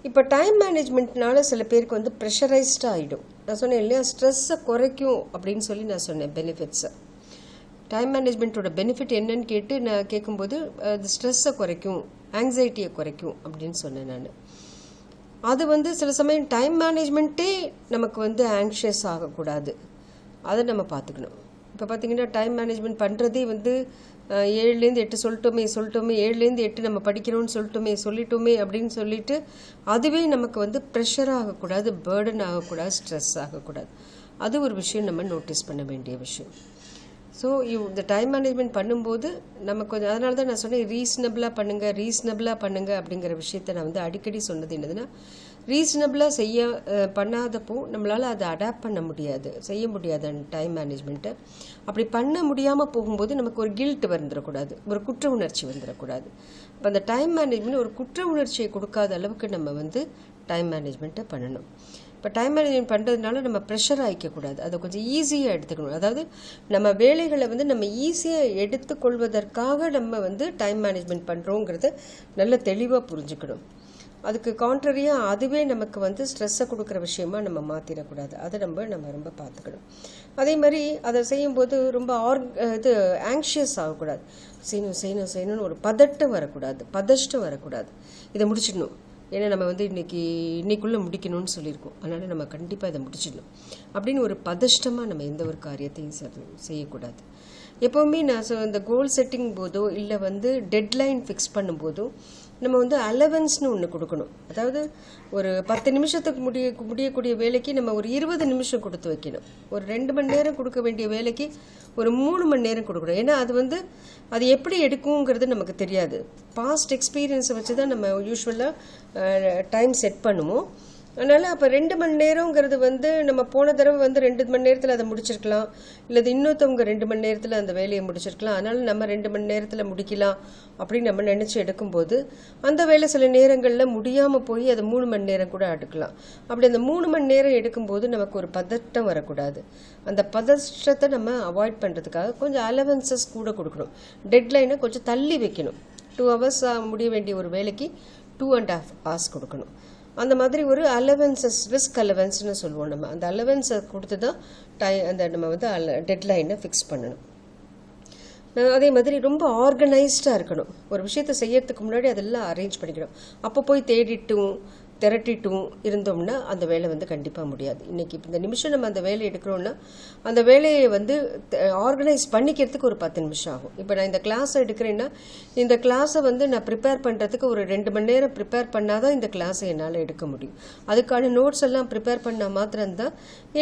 இப்போ டைம் மேனேஜ்மெண்ட்னால சில பேருக்கு வந்து ப்ரெஷரைஸ்டாக ஆகிடும். நான் சொன்னேன் இல்லையா, ஸ்ட்ரெஸ்ஸை குறைக்கும் அப்படின்னு சொல்லி நான் சொன்னேன் பெனிஃபிட்ஸை. டைம் மேனேஜ்மெண்ட்டோட பெனிஃபிட் என்னன்னு நான் கேட்கும்போது அது ஸ்ட்ரெஸ்ஸை குறைக்கும், ஆங்ஸைட்டியை குறைக்கும் அப்படின்னு சொன்னேன் நான். அது வந்து சில சமயம் டைம் மேனேஜ்மெண்ட்டே நமக்கு வந்து ஆங்ஷியஸ் ஆகக்கூடாது, அதை நம்ம பார்த்துக்கணும். இப்போ பார்த்தீங்கன்னா டைம் மேனேஜ்மெண்ட் பண்ணுறதே வந்து 7லேருந்து 8 சொல்லிட்டோமே 7லேருந்து 8 நம்ம படிக்கிறோம்னு சொல்லிட்டோமே அப்படின்னு சொல்லிட்டு அதுவே நமக்கு வந்து ப்ரெஷர் ஆகக்கூடாது, பேர்டன் ஆகக்கூடாது, ஸ்ட்ரெஸ் ஆகக்கூடாது. அது ஒரு விஷயம் நம்ம நோட்டீஸ் பண்ண வேண்டிய விஷயம். ஸோ இந்த டைம் மேனேஜ்மெண்ட் பண்ணும்போது நம்ம கொஞ்சம், அதனால தான் நான் சொன்னேன் ரீசனபிளாக பண்ணுங்க அப்படிங்கிற விஷயத்த நான் வந்து அடிக்கடி சொன்னது என்னதுன்னா, ரீசனபிளாக பண்ணாதப்போ நம்மளால் அதை அடாப்ட் பண்ண முடியாது, செய்ய முடியாது அந்த டைம் மேனேஜ்மெண்ட்டை. அப்படி பண்ண முடியாமல் போகும்போது நமக்கு ஒரு கில்ட் வந்துடக்கூடாது, ஒரு குற்ற உணர்ச்சி வந்துடக்கூடாது. இப்போ அந்த டைம் மேனேஜ்மெண்ட் ஒரு குற்ற உணர்ச்சியை கொடுக்காத அளவுக்கு நம்ம வந்து டைம் மேனேஜ்மெண்ட்டை பண்ணணும். இப்போ டைம் மேனேஜ்மெண்ட் பண்ணுறதுனால நம்ம ப்ரெஷர் ஆகிக்கக்கூடாது, அதை கொஞ்சம் ஈஸியாக எடுத்துக்கணும். அதாவது நம்ம வேலைகளை வந்து நம்ம ஈஸியாக எடுத்துக்கொள்வதற்காக நம்ம வந்து டைம் மேனேஜ்மெண்ட் பண்ணுறோங்கிறத நல்ல தெளிவாக புரிஞ்சுக்கணும். அதுக்கு கான்ட்ரரியாக அதுவே நமக்கு வந்து ஸ்ட்ரெஸ்ஸை கொடுக்குற விஷயமா நம்ம மாற்றிடக்கூடாது, அதை நம்ம ரொம்ப பார்த்துக்கணும். அதே மாதிரி அதை செய்யும்போது ரொம்ப ஆங்ஷியஸ் ஆகக்கூடாது, செய்யணும்னு ஒரு பதட்டம் வரக்கூடாது, இதை முடிச்சிடணும், ஏன்னா நம்ம வந்து இன்னைக்குள்ளே முடிக்கணும்னு சொல்லியிருக்கோம், அதனால் நம்ம கண்டிப்பாக இதை முடிச்சிடணும் அப்படின்னு ஒரு பதஷ்டமாக நம்ம எந்த ஒரு காரியத்தையும் செய்யக்கூடாது. எப்போவுமே நான் இந்த கோல் செட்டிங் போதோ இல்லை வந்து டெட்லைன் ஃபிக்ஸ் பண்ணும்போதோ நம்ம வந்து அலவன்ஸ்னு ஒன்று கொடுக்கணும். அதாவது ஒரு 10 நிமிஷத்துக்கு முடியக்கூடிய வேலைக்கு நம்ம ஒரு 20 நிமிஷம் கொடுத்து வைக்கணும். ஒரு 2 மணி நேரம் கொடுக்க வேண்டிய வேலைக்கு ஒரு 3 மணி நேரம் கொடுக்கணும். ஏன்னா அது எப்படி எடுக்குங்கிறது நமக்கு தெரியாது. பாஸ்ட் எக்ஸ்பீரியன்ஸை வச்சு தான் நம்ம யூஸ்வலாக டைம் செட் பண்ணுவோம். அதனால் அப்போ 2 மணி நேரங்கிறது வந்து நம்ம போன தடவை வந்து 2 மணி நேரத்தில் அதை முடிச்சிருக்கலாம், இல்லை இன்னொருத்தவங்க 2 மணி நேரத்தில் அந்த வேலையை முடிச்சிருக்கலாம். அதனால் நம்ம 2 மணி நேரத்தில் முடிக்கலாம் அப்படின்னு நம்ம நினச்சி எடுக்கும்போது அந்த வேலை சில நேரங்களில் முடியாமல் போய் அது 3 மணி நேரம் கூட எடுக்கலாம். அப்படி அந்த 3 மணி நேரம் எடுக்கும்போது நமக்கு ஒரு பதட்டம் வரக்கூடாது. அந்த பதற்றத்தை நம்ம அவாய்ட் பண்ணுறதுக்காக கொஞ்சம் அலவன்சஸ் கூட கொடுக்கணும். டெட்லைனை கொஞ்சம் தள்ளி வைக்கணும். 2 hours முடிய வேண்டிய ஒரு வேலைக்கு 2.5 hours கொடுக்கணும். அந்த மாதிரி ஒரு அலவன்சஸ், ரிஸ்க் அலவன்ஸ்னு சொல்லுவோம். நம்ம அந்த அலவன்ஸை கொடுத்து தான் நம்ம வந்து டெட்லைனை ஃபிக்ஸ் பண்ணணும். அதே மாதிரி ரொம்ப ஆர்கனைஸ்டாக இருக்கணும். ஒரு விஷயத்தை செய்யறதுக்கு முன்னாடி அதெல்லாம் அரேஞ்ச் பண்ணிக்கணும். அப்போ போய் திரட்டிட்டும் இருந்தோம்னா அந்த வேலை வந்து கண்டிப்பாக முடியாது. இன்றைக்கி இந்த நிமிஷம் நம்ம அந்த வேலையை எடுக்கிறோன்னா அந்த வேலையை வந்து ஆர்கனைஸ் பண்ணிக்கிறதுக்கு ஒரு 10 நிமிஷம் ஆகும். இப்போ நான் இந்த கிளாஸை எடுக்கிறேன்னா இந்த கிளாஸை வந்து நான் ப்ரிப்பேர் பண்ணுறதுக்கு ஒரு 2 மணி நேரம் ப்ரிப்பேர் பண்ணால் தான் இந்த கிளாஸை என்னால் எடுக்க முடியும். அதுக்கான நோட்ஸ் எல்லாம் ப்ரிப்பேர் பண்ணால் மாத்திரம்தான்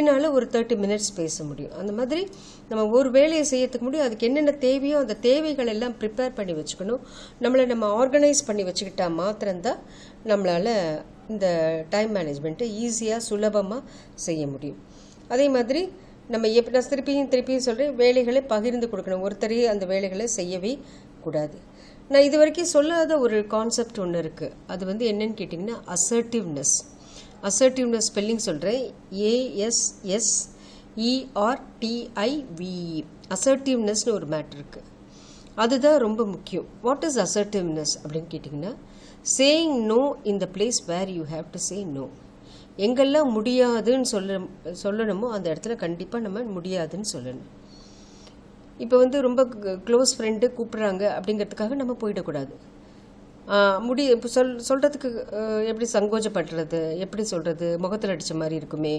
என்னால் ஒரு 30 minutes பேச முடியும். அந்த மாதிரி நம்ம ஒரு வேலையை செய்யறதுக்கு முடியும். அதுக்கு என்னென்ன தேவையோ அந்த தேவைகள் எல்லாம் ப்ரிப்பேர் பண்ணி வச்சுக்கணும். நம்ம ஆர்கனைஸ் பண்ணி வச்சுக்கிட்டா மாத்திரம்தான் நம்மளால் இந்த டைம் மேனேஜ்மெண்ட்டை ஈஸியாக சுலபமாக செய்ய முடியும். அதே மாதிரி நம்ம நான் திருப்பியும் சொல்கிறேன், வேலைகளை பகிர்ந்து கொடுக்கணும். ஒருத்தரையே அந்த வேலைகளை செய்யவே கூடாது. நான் இது வரைக்கும் சொல்லாத ஒரு கான்செப்ட் ஒன்று இருக்குது. அது வந்து என்னன்னு கேட்டிங்கன்னா அசர்ட்டிவ்னஸ். ஸ்பெல்லிங் சொல்கிறேன், ASSERTIVE. அசர்ட்டிவ்னஸ்னு ஒரு மேட்டர் இருக்குது. அதுதான் ரொம்ப முக்கியம். வாட் இஸ் அசர்ட்டிவ்னஸ் அப்படின்னு கேட்டிங்கன்னா, saying no in the place where you have to say no. எங்கெல்லாம் முடியாதுன்னு சொல்லணுமோ அந்த இடத்துல கண்டிப்பாக நம்ம முடியாதுன்னு சொல்லணும். இப்போ வந்து ரொம்ப க்ளோஸ் ஃப்ரெண்டு கூப்பிட்றாங்க அப்படிங்கிறதுக்காக நம்ம போயிடக்கூடாது. இப்போ சொல்கிறதுக்கு எப்படி சங்கோஜப்படுறது, எப்படி சொல்கிறது, முகத்தில் அடித்த மாதிரி இருக்குமே,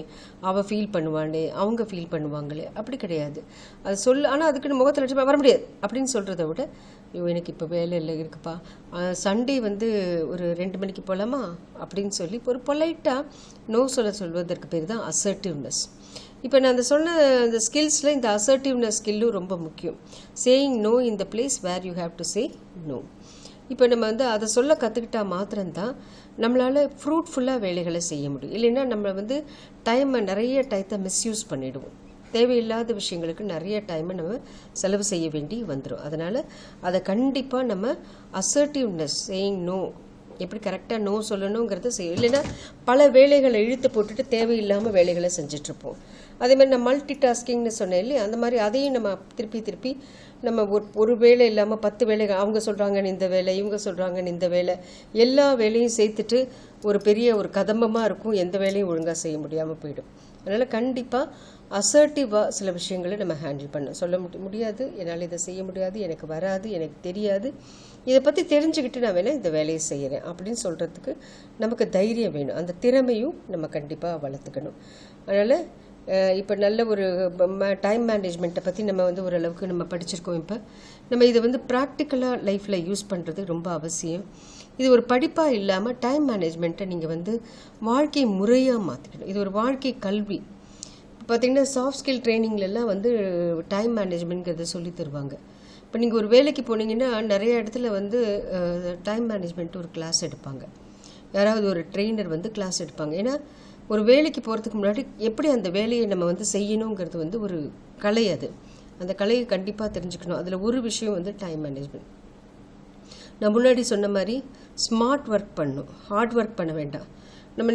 அவள் ஃபீல் பண்ணுவானே, அவங்க ஃபீல் பண்ணுவாங்களே, அப்படி கிடையாது. அது ஆனால் அதுக்குன்னு முகத்தில் அடிச்ச வர முடியாது அப்படின்னு சொல்கிறத விட, எனக்கு இப்போ வேலை இல்லை இருக்குப்பா, சண்டே வந்து ஒரு 2 மணிக்கு போகலாமா அப்படின்னு சொல்லி ஒரு பொலைட்டாக நோ சொல்வதற்கு பேர் தான் அசர்ட்டிவ்னஸ். இப்போ நான் அந்த ஸ்கில்ஸில் இந்த அசர்ட்டிவ்னஸ் ஸ்கில்லும் ரொம்ப முக்கியம். Saying no in the place where you have to say no. இப்போ நம்ம வந்து அதை சொல்ல கற்றுக்கிட்டா மாத்திரம்தான் நம்மளால் ஃப்ரூட்ஃபுல்லாக வேலைகளை செய்ய முடியும். இல்லைன்னா நம்ம வந்து நிறைய டயத்தை மிஸ்யூஸ் பண்ணிவிடுவோம். தேவையில்லாத விஷயங்களுக்கு நிறைய டைமை நம்ம செலவு செய்ய வேண்டி வந்துடும். அதனால் அதை கண்டிப்பாக நம்ம அசர்ட்டிவ்னஸ், சேயிங் நோ, எப்படி கரெக்டாக நோ சொல்லணுங்கிறத செய்யும். இல்லைன்னா பல வேலைகளை இழுத்து போட்டுட்டு தேவையில்லாமல் வேலைகளை செஞ்சிட்ருப்போம். அதே மாதிரி நான் மல்டி டாஸ்கிங்னு சொன்னேன் இல்லையா, அந்த மாதிரி அதையும் நம்ம திருப்பி நம்ம ஒரு வேலை இல்லாமல் 10 வேலைகள், அவங்க சொல்கிறாங்கன்னு இந்த வேலை, இவங்க சொல்கிறாங்கன்னு இந்த வேலை, எல்லா வேலையும் சேர்த்துட்டு ஒரு பெரிய ஒரு கதம்பமாக இருக்கும். எந்த வேலையும் ஒழுங்காக செய்ய முடியாமல் போயிடும். அதனால் கண்டிப்பாக அசர்ட்டிவாக சில விஷயங்களை நம்ம ஹேண்டில் பண்ண சொல்ல முடியாது. என்னால் இதை செய்ய முடியாது, எனக்கு வராது, எனக்கு தெரியாது, இதை பற்றி தெரிஞ்சுக்கிட்டு நான் வேணால் இந்த வேலையை செய்கிறேன் அப்படின்னு சொல்கிறதுக்கு நமக்கு தைரியம் வேணும். அந்த திறமையும் நம்ம கண்டிப்பாக வளர்த்துக்கணும். அதனால் இப்போ நல்ல ஒரு டைம் மேனேஜ்மெண்ட்டை பற்றி நம்ம வந்து ஓரளவுக்கு நம்ம படிச்சிருக்கோம். இப்போ நம்ம இதை வந்து ப்ராக்டிக்கலாக லைஃப்பில் யூஸ் பண்ணுறது ரொம்ப அவசியம். இது ஒரு படிப்பாக இல்லாமல் டைம் மேனேஜ்மெண்ட்டை நீங்கள் வந்து வாழ்க்கை முறையாக மாற்றிக்கணும். இது ஒரு வாழ்க்கை கல்வி. பார்த்திங்கன்னா சாஃப்ட் ஸ்கில் ட்ரைனிங்லலாம் வந்து டைம் மேனேஜ்மெண்ட்ங்கிறத சொல்லி தருவாங்க. இப்போ நீங்கள் ஒரு வேலைக்கு போனீங்கன்னா நிறைய இடத்துல வந்து டைம் மேனேஜ்மெண்ட் ஒரு கிளாஸ் எடுப்பாங்க. யாராவது ஒரு ட்ரெயினர் வந்து கிளாஸ் எடுப்பாங்க. ஏன்னா ஒரு வேலைக்கு போகிறதுக்கு முன்னாடி எப்படி அந்த வேலையை நம்ம வந்து செய்யணுங்கிறது வந்து ஒரு கலை. அந்த கலையை கண்டிப்பாக தெரிஞ்சுக்கணும். அதில் ஒரு விஷயம் வந்து டைம் மேனேஜ்மெண்ட். நான் முன்னாடி சொன்ன மாதிரி ஸ்மார்ட் ஒர்க் பண்ணணும், ஹார்ட் ஒர்க் பண்ண வேண்டாம்.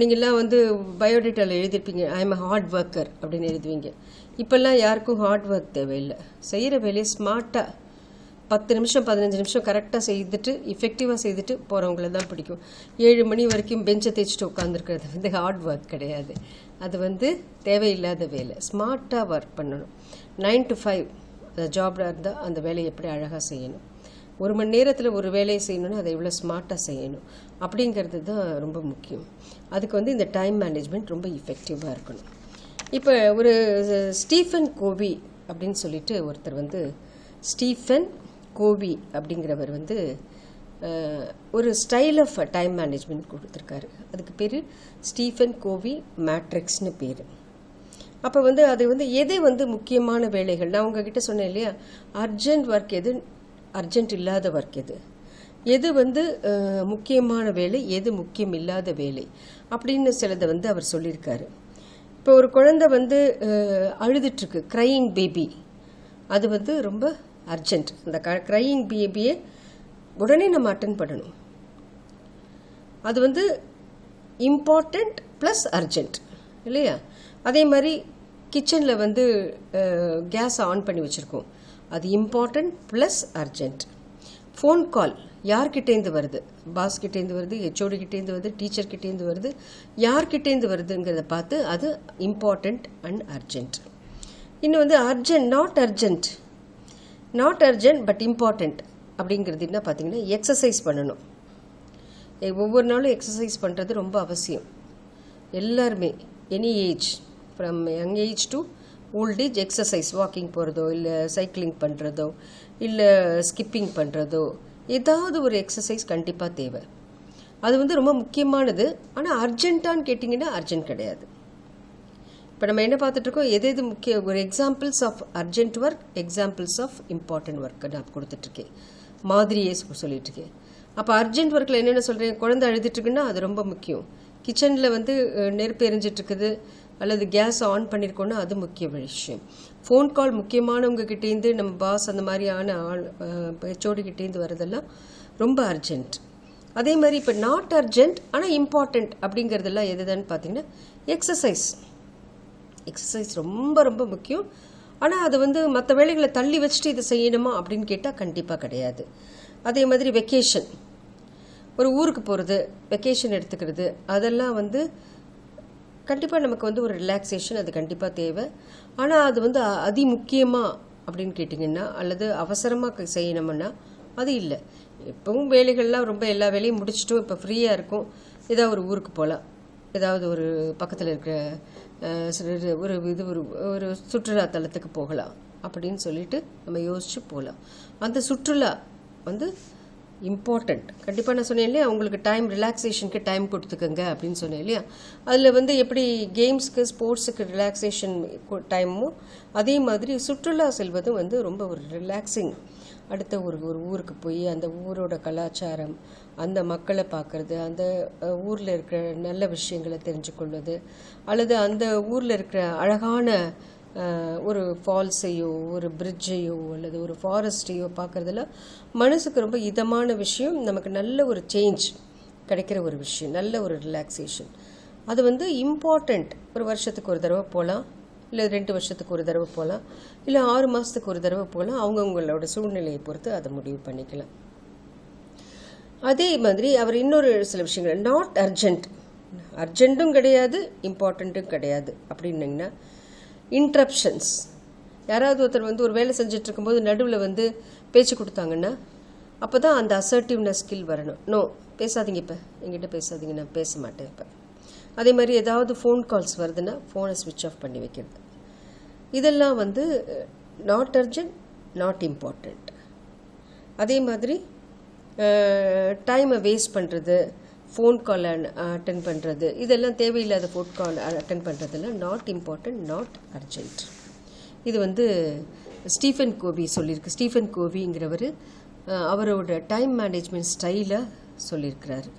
நீங்கள்லாம் வந்து பயோடேட்டாவில் எழுதிருப்பீங்க, ஐ எம் ஹார்ட் ஒர்க்கர் அப்படின்னு எழுதுவீங்க. இப்போல்லாம் யாருக்கும் ஹார்ட் ஒர்க் தேவையில்லை. செய்கிற வேலையை ஸ்மார்ட்டாக 10 நிமிஷம் 15 நிமிஷம் கரெக்டாக செய்துட்டு எஃபெக்டிவாக செய்துட்டு போகிறவங்கள தான் பிடிக்கும். 7 மணி வரைக்கும் பெஞ்சை தேய்ச்சிட்டு உட்காந்துருக்கிறது வந்து ஹார்ட் ஒர்க் கிடையாது. அது வந்து தேவையில்லாத வேலை. ஸ்மார்ட்டாக ஒர்க் பண்ணணும். 9 to 5 அந்த ஜாப்டாக இருந்தால் அந்த வேலையை எப்படி அழகாக செய்யணும், 1 மணி நேரத்தில் ஒரு வேலையை செய்யணும்னா அதை எவ்வளோ ஸ்மார்ட்டாக செய்யணும் அப்படிங்கிறது தான் ரொம்ப முக்கியம். அதுக்கு வந்து இந்த டைம் மேனேஜ்மெண்ட் ரொம்ப எஃபெக்டிவாக இருக்கணும். இப்போ ஒரு ஸ்டீஃபன் கோவி அப்படின்னு சொல்லிட்டு ஒருத்தர் வந்து ஸ்டீஃபன் கோவி அப்படிங்கிறவர் வந்து ஒரு ஸ்டைல் ஆஃப் டைம் மேனேஜ்மெண்ட் கொடுத்துருக்காரு. அதுக்கு பேர் ஸ்டீஃபன் கோவி மேட்ரிக்ஸ்னு பேர். அப்போ வந்து அது வந்து எது வந்து முக்கியமான வேலைகள், நான் உங்ககிட்ட சொன்னேன் இல்லையா, அர்ஜென்ட் ஒர்க் எது, அர்ஜென்ட் இல்லாத ஒர்க் எது, எது வந்து முக்கியமான வேலை, எது முக்கியம் இல்லாத வேலை அப்படின்னு சிலதை வந்து அவர் சொல்லியிருக்காரு. இப்போ ஒரு குழந்தை வந்து அழுதுட்டுருக்கு, க்ரையிங் பேபி, அது வந்து ரொம்ப அர்ஜென்ட். அந்த க்ரையிங் பேபியை உடனே நம்ம அட்டென்ட் பண்ணணும். அது வந்து இம்பார்ட்டண்ட் ப்ளஸ் அர்ஜென்ட் இல்லையா? அதே மாதிரி கிச்சனில் வந்து கேஸ் ஆன் பண்ணி வச்சுருக்கோம், அது important plus urgent. Phone call யார்கிட்டேருந்து வருது, பாஸ்கிட்டேருந்து வருது, ஹெச்ஓடிக்கிட்டேருந்து வருது, டீச்சர்கிட்டேருந்து வருது, யார்கிட்டேருந்து வருதுங்கிறத பார்த்து அது இம்பார்ட்டண்ட் அண்ட் அர்ஜென்ட். இன்னும் வந்து urgent, not urgent but important அப்படிங்கிறது என்ன பார்த்தீங்கன்னா, எக்ஸசைஸ் பண்ணணும். ஒவ்வொரு நாளும் எக்ஸசைஸ் பண்ணுறது ரொம்ப அவசியம். எல்லாருமே any age, from young age to old age, exercise, walking போகிறதோ இல்லை சைக்கிளிங் பண்ணுறதோ இல்லை ஸ்கிப்பிங் பண்ணுறதோ, ஏதாவது ஒரு எக்ஸசைஸ் கண்டிப்பாக தேவை. அது வந்து ரொம்ப முக்கியமானது. ஆனால் அர்ஜென்ட்டான்னு கேட்டிங்கன்னா அர்ஜென்ட் கிடையாது. இப்போ நம்ம என்ன பார்த்துட்ருக்கோம், எது எது முக்கிய, ஒரு examples of urgent work, examples of important work நான் கொடுத்துட்ருக்கேன், மாதிரியே சொல்லிகிட்ருக்கேன். அப்போ அர்ஜென்ட் ஒர்க்கில் என்னென்ன சொல்கிறேன், குழந்தை அழுதுட்டுருக்குன்னா அது ரொம்ப முக்கியம். கிச்சனில் வந்து நெருப்பு எரிஞ்சிட்ருக்குது அல்லது கேஸ் ஆன் பண்ணியிருக்கோன்னா அது முக்கிய விஷயம். ஃபோன் கால் முக்கியமானவங்க கிட்டேருந்து, நம்ம பாஸ் அந்த மாதிரியான ஆள் ஹெச்ஓடிக்கிட்டேருந்து வரதெல்லாம் ரொம்ப அர்ஜென்ட். அதே மாதிரி இப்போ நாட் அர்ஜென்ட் ஆனால் இம்பார்ட்டண்ட் அப்படிங்கிறதெல்லாம் எதுதான்னு பார்த்தீங்கன்னா எக்ஸசைஸ் ரொம்ப ரொம்ப முக்கியம். ஆனால் அது வந்து மற்ற வேலைகளை தள்ளி வச்சுட்டு இதை செய்யணுமா அப்படின்னு கேட்டால் கண்டிப்பாக கிடையாது. அதே மாதிரி வெக்கேஷன், ஒரு ஊருக்கு போகிறது, வெக்கேஷன் எடுத்துக்கிறது, அதெல்லாம் வந்து கண்டிப்பாக நமக்கு வந்து ஒரு ரிலாக்ஸேஷன், அது கண்டிப்பாக தேவை. ஆனால் அது வந்து அதி முக்கியமாக அப்படின்னு கேட்டிங்கன்னா அல்லது அவசரமாக செய்யணும்னா அது இல்லை. இப்போவும் வேலைகள்லாம் ரொம்ப எல்லா வேலையும் முடிச்சிட்டோம், இப்போ ஃப்ரீயாக இருக்கும், ஏதாவது ஒரு ஊருக்கு போகலாம், ஏதாவது ஒரு பக்கத்தில் இருக்கிற ஒரு ஒரு சுற்றுலா தலத்துக்கு போகலாம் அப்படின்னு சொல்லிட்டு நம்ம யோசித்து போகலாம். அந்த சுற்றுலா வந்து இம்பார்ட்டண்ட். கண்டிப்பாக நான் சொன்னேன் இல்லையா, அவங்களுக்கு டைம், ரிலாக்ஸேஷனுக்கு டைம் கொடுத்துக்கங்க அப்படின்னு சொன்னேன் இல்லையா. அதில் வந்து எப்படி கேம்ஸ்க்கு ஸ்போர்ட்ஸுக்கு ரிலாக்ஸேஷன் டைமும், அதே மாதிரி சுற்றுலா செல்வதும் வந்து ரொம்ப ஒரு ரிலாக்ஸிங். அடுத்த ஒரு ஊருக்கு போய் அந்த ஊரோட கலாச்சாரம், அந்த மக்களை பார்க்குறது, அந்த ஊரில் இருக்கிற நல்ல விஷயங்களை தெரிஞ்சுக்கொள்வது, அல்லது அந்த ஊரில் இருக்கிற அழகான ஒரு ஃபால்ஸையோ ஒரு பிரிட்ஜையோ அல்லது ஒரு ஃபாரஸ்ட்டையோ பார்க்குறதுலாம் மனசுக்கு ரொம்ப இதமான விஷயம். நமக்கு நல்ல ஒரு சேஞ்ச் கிடைக்கிற ஒரு விஷயம், நல்ல ஒரு ரிலாக்ஸேஷன். அது வந்து இம்பார்ட்டண்ட். ஒரு வருஷத்துக்கு ஒரு தடவை போகலாம், இல்லை 2 வருஷத்துக்கு ஒரு தடவை போகலாம், இல்லை 6 மாதத்துக்கு ஒரு தடவை போகலாம். அவங்கவுங்களோட சூழ்நிலையை பொறுத்து அதை முடிவு பண்ணிக்கலாம். அதே மாதிரி அவர் இன்னொரு சில விஷயங்கள், நாட் அர்ஜென்ட்டும் கிடையாது, இம்பார்ட்டண்ட்டும் கிடையாது அப்படின்னிங்கன்னா, இன்ட்ரப்ஷன்ஸ். யாராவது ஒருத்தர் வந்து ஒரு வேலை செஞ்சுட்டு இருக்கும்போது நடுவில் வந்து பேச்சு கொடுத்தாங்கன்னா அப்போ தான் அந்த அசர்ட்டிவ்னஸ் ஸ்கில் வரணும். நோ, பேசாதீங்க, இப்போ என்கிட்ட பேசாதீங்க, நான் பேச மாட்டேன் இப்போ. அதே மாதிரி ஏதாவது ஃபோன் கால்ஸ் வருதுன்னா ஃபோனை ஸ்விட்ச் ஆஃப் பண்ணி வைக்கிறது. இதெல்லாம் வந்து நாட் அர்ஜென்ட், நாட் இம்பார்ட்டண்ட். அதே மாதிரி டைமை வேஸ்ட் பண்ணுறது, ஃபோன் கால் அட்டன் பண்ணுறது, இதெல்லாம் தேவையில்லாத ஃபோன் கால் அட்டன் பண்ணுறதெல்லாம் நாட் இம்பார்ட்டண்ட், நாட் அர்ஜென்ட். இது வந்து ஸ்டீஃபன் கோவி சொல்லியிருக்கு. ஸ்டீஃபன் கோவிங்கிறவர் அவரோட டைம் மேனேஜ்மெண்ட் ஸ்டைலை சொல்லியிருக்கிறாரு.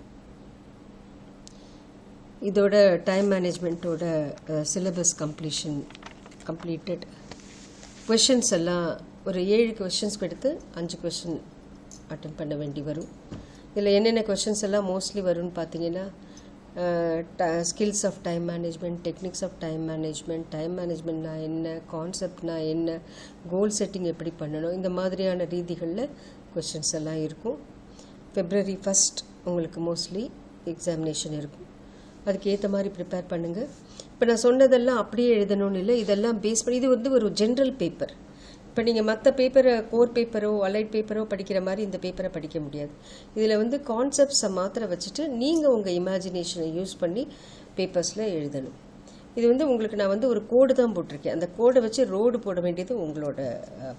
இதோட டைம் மேனேஜ்மெண்ட்டோட சிலபஸ் கம்ப்ளீட்டட். கொஷின்ஸ் எல்லாம் ஒரு 7 கொஷின்ஸ் எடுத்து 5 கொஷின் அட்டன் பண்ண வேண்டி வரும். இதில் என்னென்ன கொஷின்ஸ் எல்லாம் மோஸ்ட்லி வரும்னு பார்த்தீங்கன்னா, skills of time management, techniques of time மேனேஜ்மெண்ட்னா என்ன, கான்செப்ட்னா என்ன, கோல் செட்டிங் எப்படி பண்ணணும், இந்த மாதிரியான ரீதிகளில் கொஷின்ஸ் எல்லாம் இருக்கும். February 1 உங்களுக்கு மோஸ்ட்லி எக்ஸாமினேஷன் இருக்கும். அதுக்கு ஏற்ற மாதிரி ப்ரிப்பேர் பண்ணுங்கள். இப்போ நான் சொன்னதெல்லாம் அப்படியே எழுதணும்னு இல்லை, இதெல்லாம் பேஸ் பண்ணி, இது வந்து ஒரு ஜென்ரல் பேப்பர். இப்போ நீங்கள் மற்ற பேப்பரை, கோர் பேப்பரோ அலைட் பேப்பரோ படிக்கிற மாதிரி இந்த பேப்பரை படிக்க முடியாது. இதில் வந்து கான்செப்ட்ஸை மாத்திரம் வச்சுட்டு நீங்கள் உங்கள் இமேஜினேஷனை யூஸ் பண்ணி பேப்பர்ஸில் எழுதணும். இது வந்து உங்களுக்கு நான் வந்து ஒரு கோடு தான் போட்டிருக்கேன். அந்த கோடை வச்சு ரோடு போட வேண்டியது உங்களோட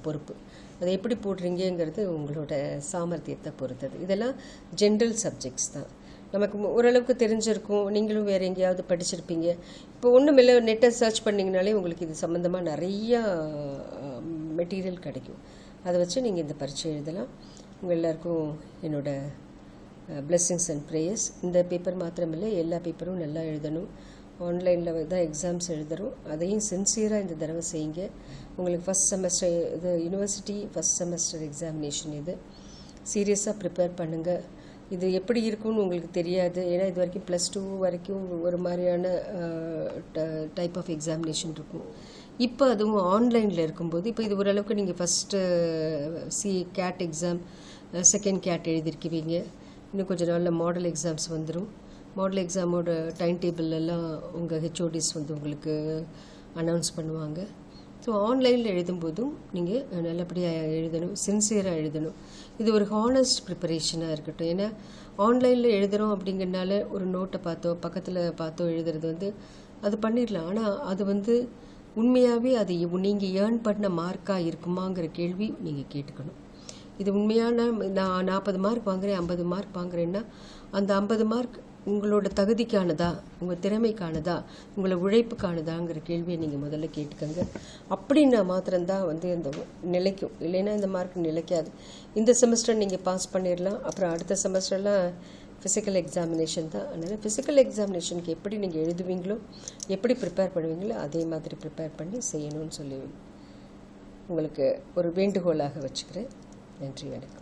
பொறுப்பு. அதை எப்படி போடுறீங்கிறது உங்களோட சாமர்த்தியத்தை பொறுத்தது. இதெல்லாம் ஜென்ரல் சப்ஜெக்ட்ஸ் தான், நமக்கு ஓரளவுக்கு தெரிஞ்சிருக்கும். நீங்களும் வேறு எங்கேயாவது படிச்சிருப்பீங்க. இப்போ ஒன்றும் இல்லை, நெட்டை சர்ச் பண்ணிங்கனாலே உங்களுக்கு இது சம்மந்தமாக நிறையா மெட்டீரியல் கிடைக்கும். அதை வச்சு நீங்கள் இந்த பரீட்சை எழுதலாம். உங்கள் எல்லாருக்கும் என்னோடய blessings and prayers. இந்த பேப்பர் மாத்திரமில்லை, எல்லா பேப்பரும் நல்லா எழுதணும். ஆன்லைனில் தான் எக்ஸாம்ஸ் எழுதுகிறோம், அதையும் சின்சியராக இந்த தடவை செய்யுங்க. உங்களுக்கு ஃபஸ்ட் செமஸ்டர் இது யூனிவர்சிட்டி ஃபஸ்ட் செமஸ்டர் எக்ஸாமினேஷன், இது சீரியஸாக ப்ரிப்பேர் பண்ணுங்கள். இது எப்படி இருக்குன்னு உங்களுக்கு தெரியாது, ஏன்னா இது வரைக்கும் +2 வரைக்கும் ஒரு மாதிரியான டைப் ஆஃப் எக்ஸாமினேஷன் இருக்கும். இப்போ அதுவும் ஆன்லைனில் இருக்கும்போது, இப்போ இது ஓரளவுக்கு நீங்கள் first CAT exam, second CAT எழுதிருக்குவீங்க. இன்னும் கொஞ்சம் நாளில் மாடல் எக்ஸாம்ஸ் வந்துடும். மாடல் எக்ஸாமோட டைம் டேபிள் எல்லாம் உங்கள் ஹெச்ஓடிஸ் வந்து உங்களுக்கு அனௌன்ஸ் பண்ணுவாங்க. ஸோ ஆன்லைனில் எழுதும்போதும் நீங்கள் நல்லபடியாக எழுதணும், சின்சியராக எழுதணும். இது ஒரு ஹானஸ்ட் ப்ரிப்பரேஷனாக இருக்கட்டும். ஏன்னா ஆன்லைனில் எழுதுகிறோம் அப்படிங்கிறனால ஒரு நோட்டை பார்த்தோ பக்கத்தில் பார்த்தோ எழுதுறது வந்து அது பண்ணிடலாம். ஆனால் அது வந்து உண்மையாகவே அது நீங்கள் ஏர்ன் பண்ண மார்க்காக இருக்குமாங்கிற கேள்வி நீங்கள் கேட்டுக்கணும். இது உண்மையான நான் 40 மார்க் வாங்குகிறேன், 50 மார்க் வாங்குறேன்னா அந்த 50 மார்க் உங்களோட தகுதிக்கானதா, உங்கள் திறமைக்கானதா, உங்களை உழைப்புக்கானதாங்கிற கேள்வியை நீங்கள் முதல்ல கேட்டுக்கோங்க. அப்படின்னா மாத்திரம்தான் வந்து இந்த நிலைக்கும், இல்லைன்னா இந்த மார்க் நிலைக்காது. இந்த செமஸ்டர் நீங்கள் பாஸ் பண்ணிடலாம், அப்புறம் அடுத்த செமஸ்டர்லாம் ஃபிசிக்கல் எக்ஸாமினேஷன் தான். அதனால் ஃபிசிக்கல் எக்ஸாமினேஷனுக்கு எப்படி நீங்கள் எழுதுவீங்களோ, எப்படி ப்ரிப்பேர் பண்ணுவீங்களோ அதே மாதிரி ப்ரிப்பேர் பண்ணி செய்யணும்னு சொல்லி உங்களுக்கு ஒரு வேண்டுகோளாக வச்சுக்கிறேன். நன்றி, வணக்கம்.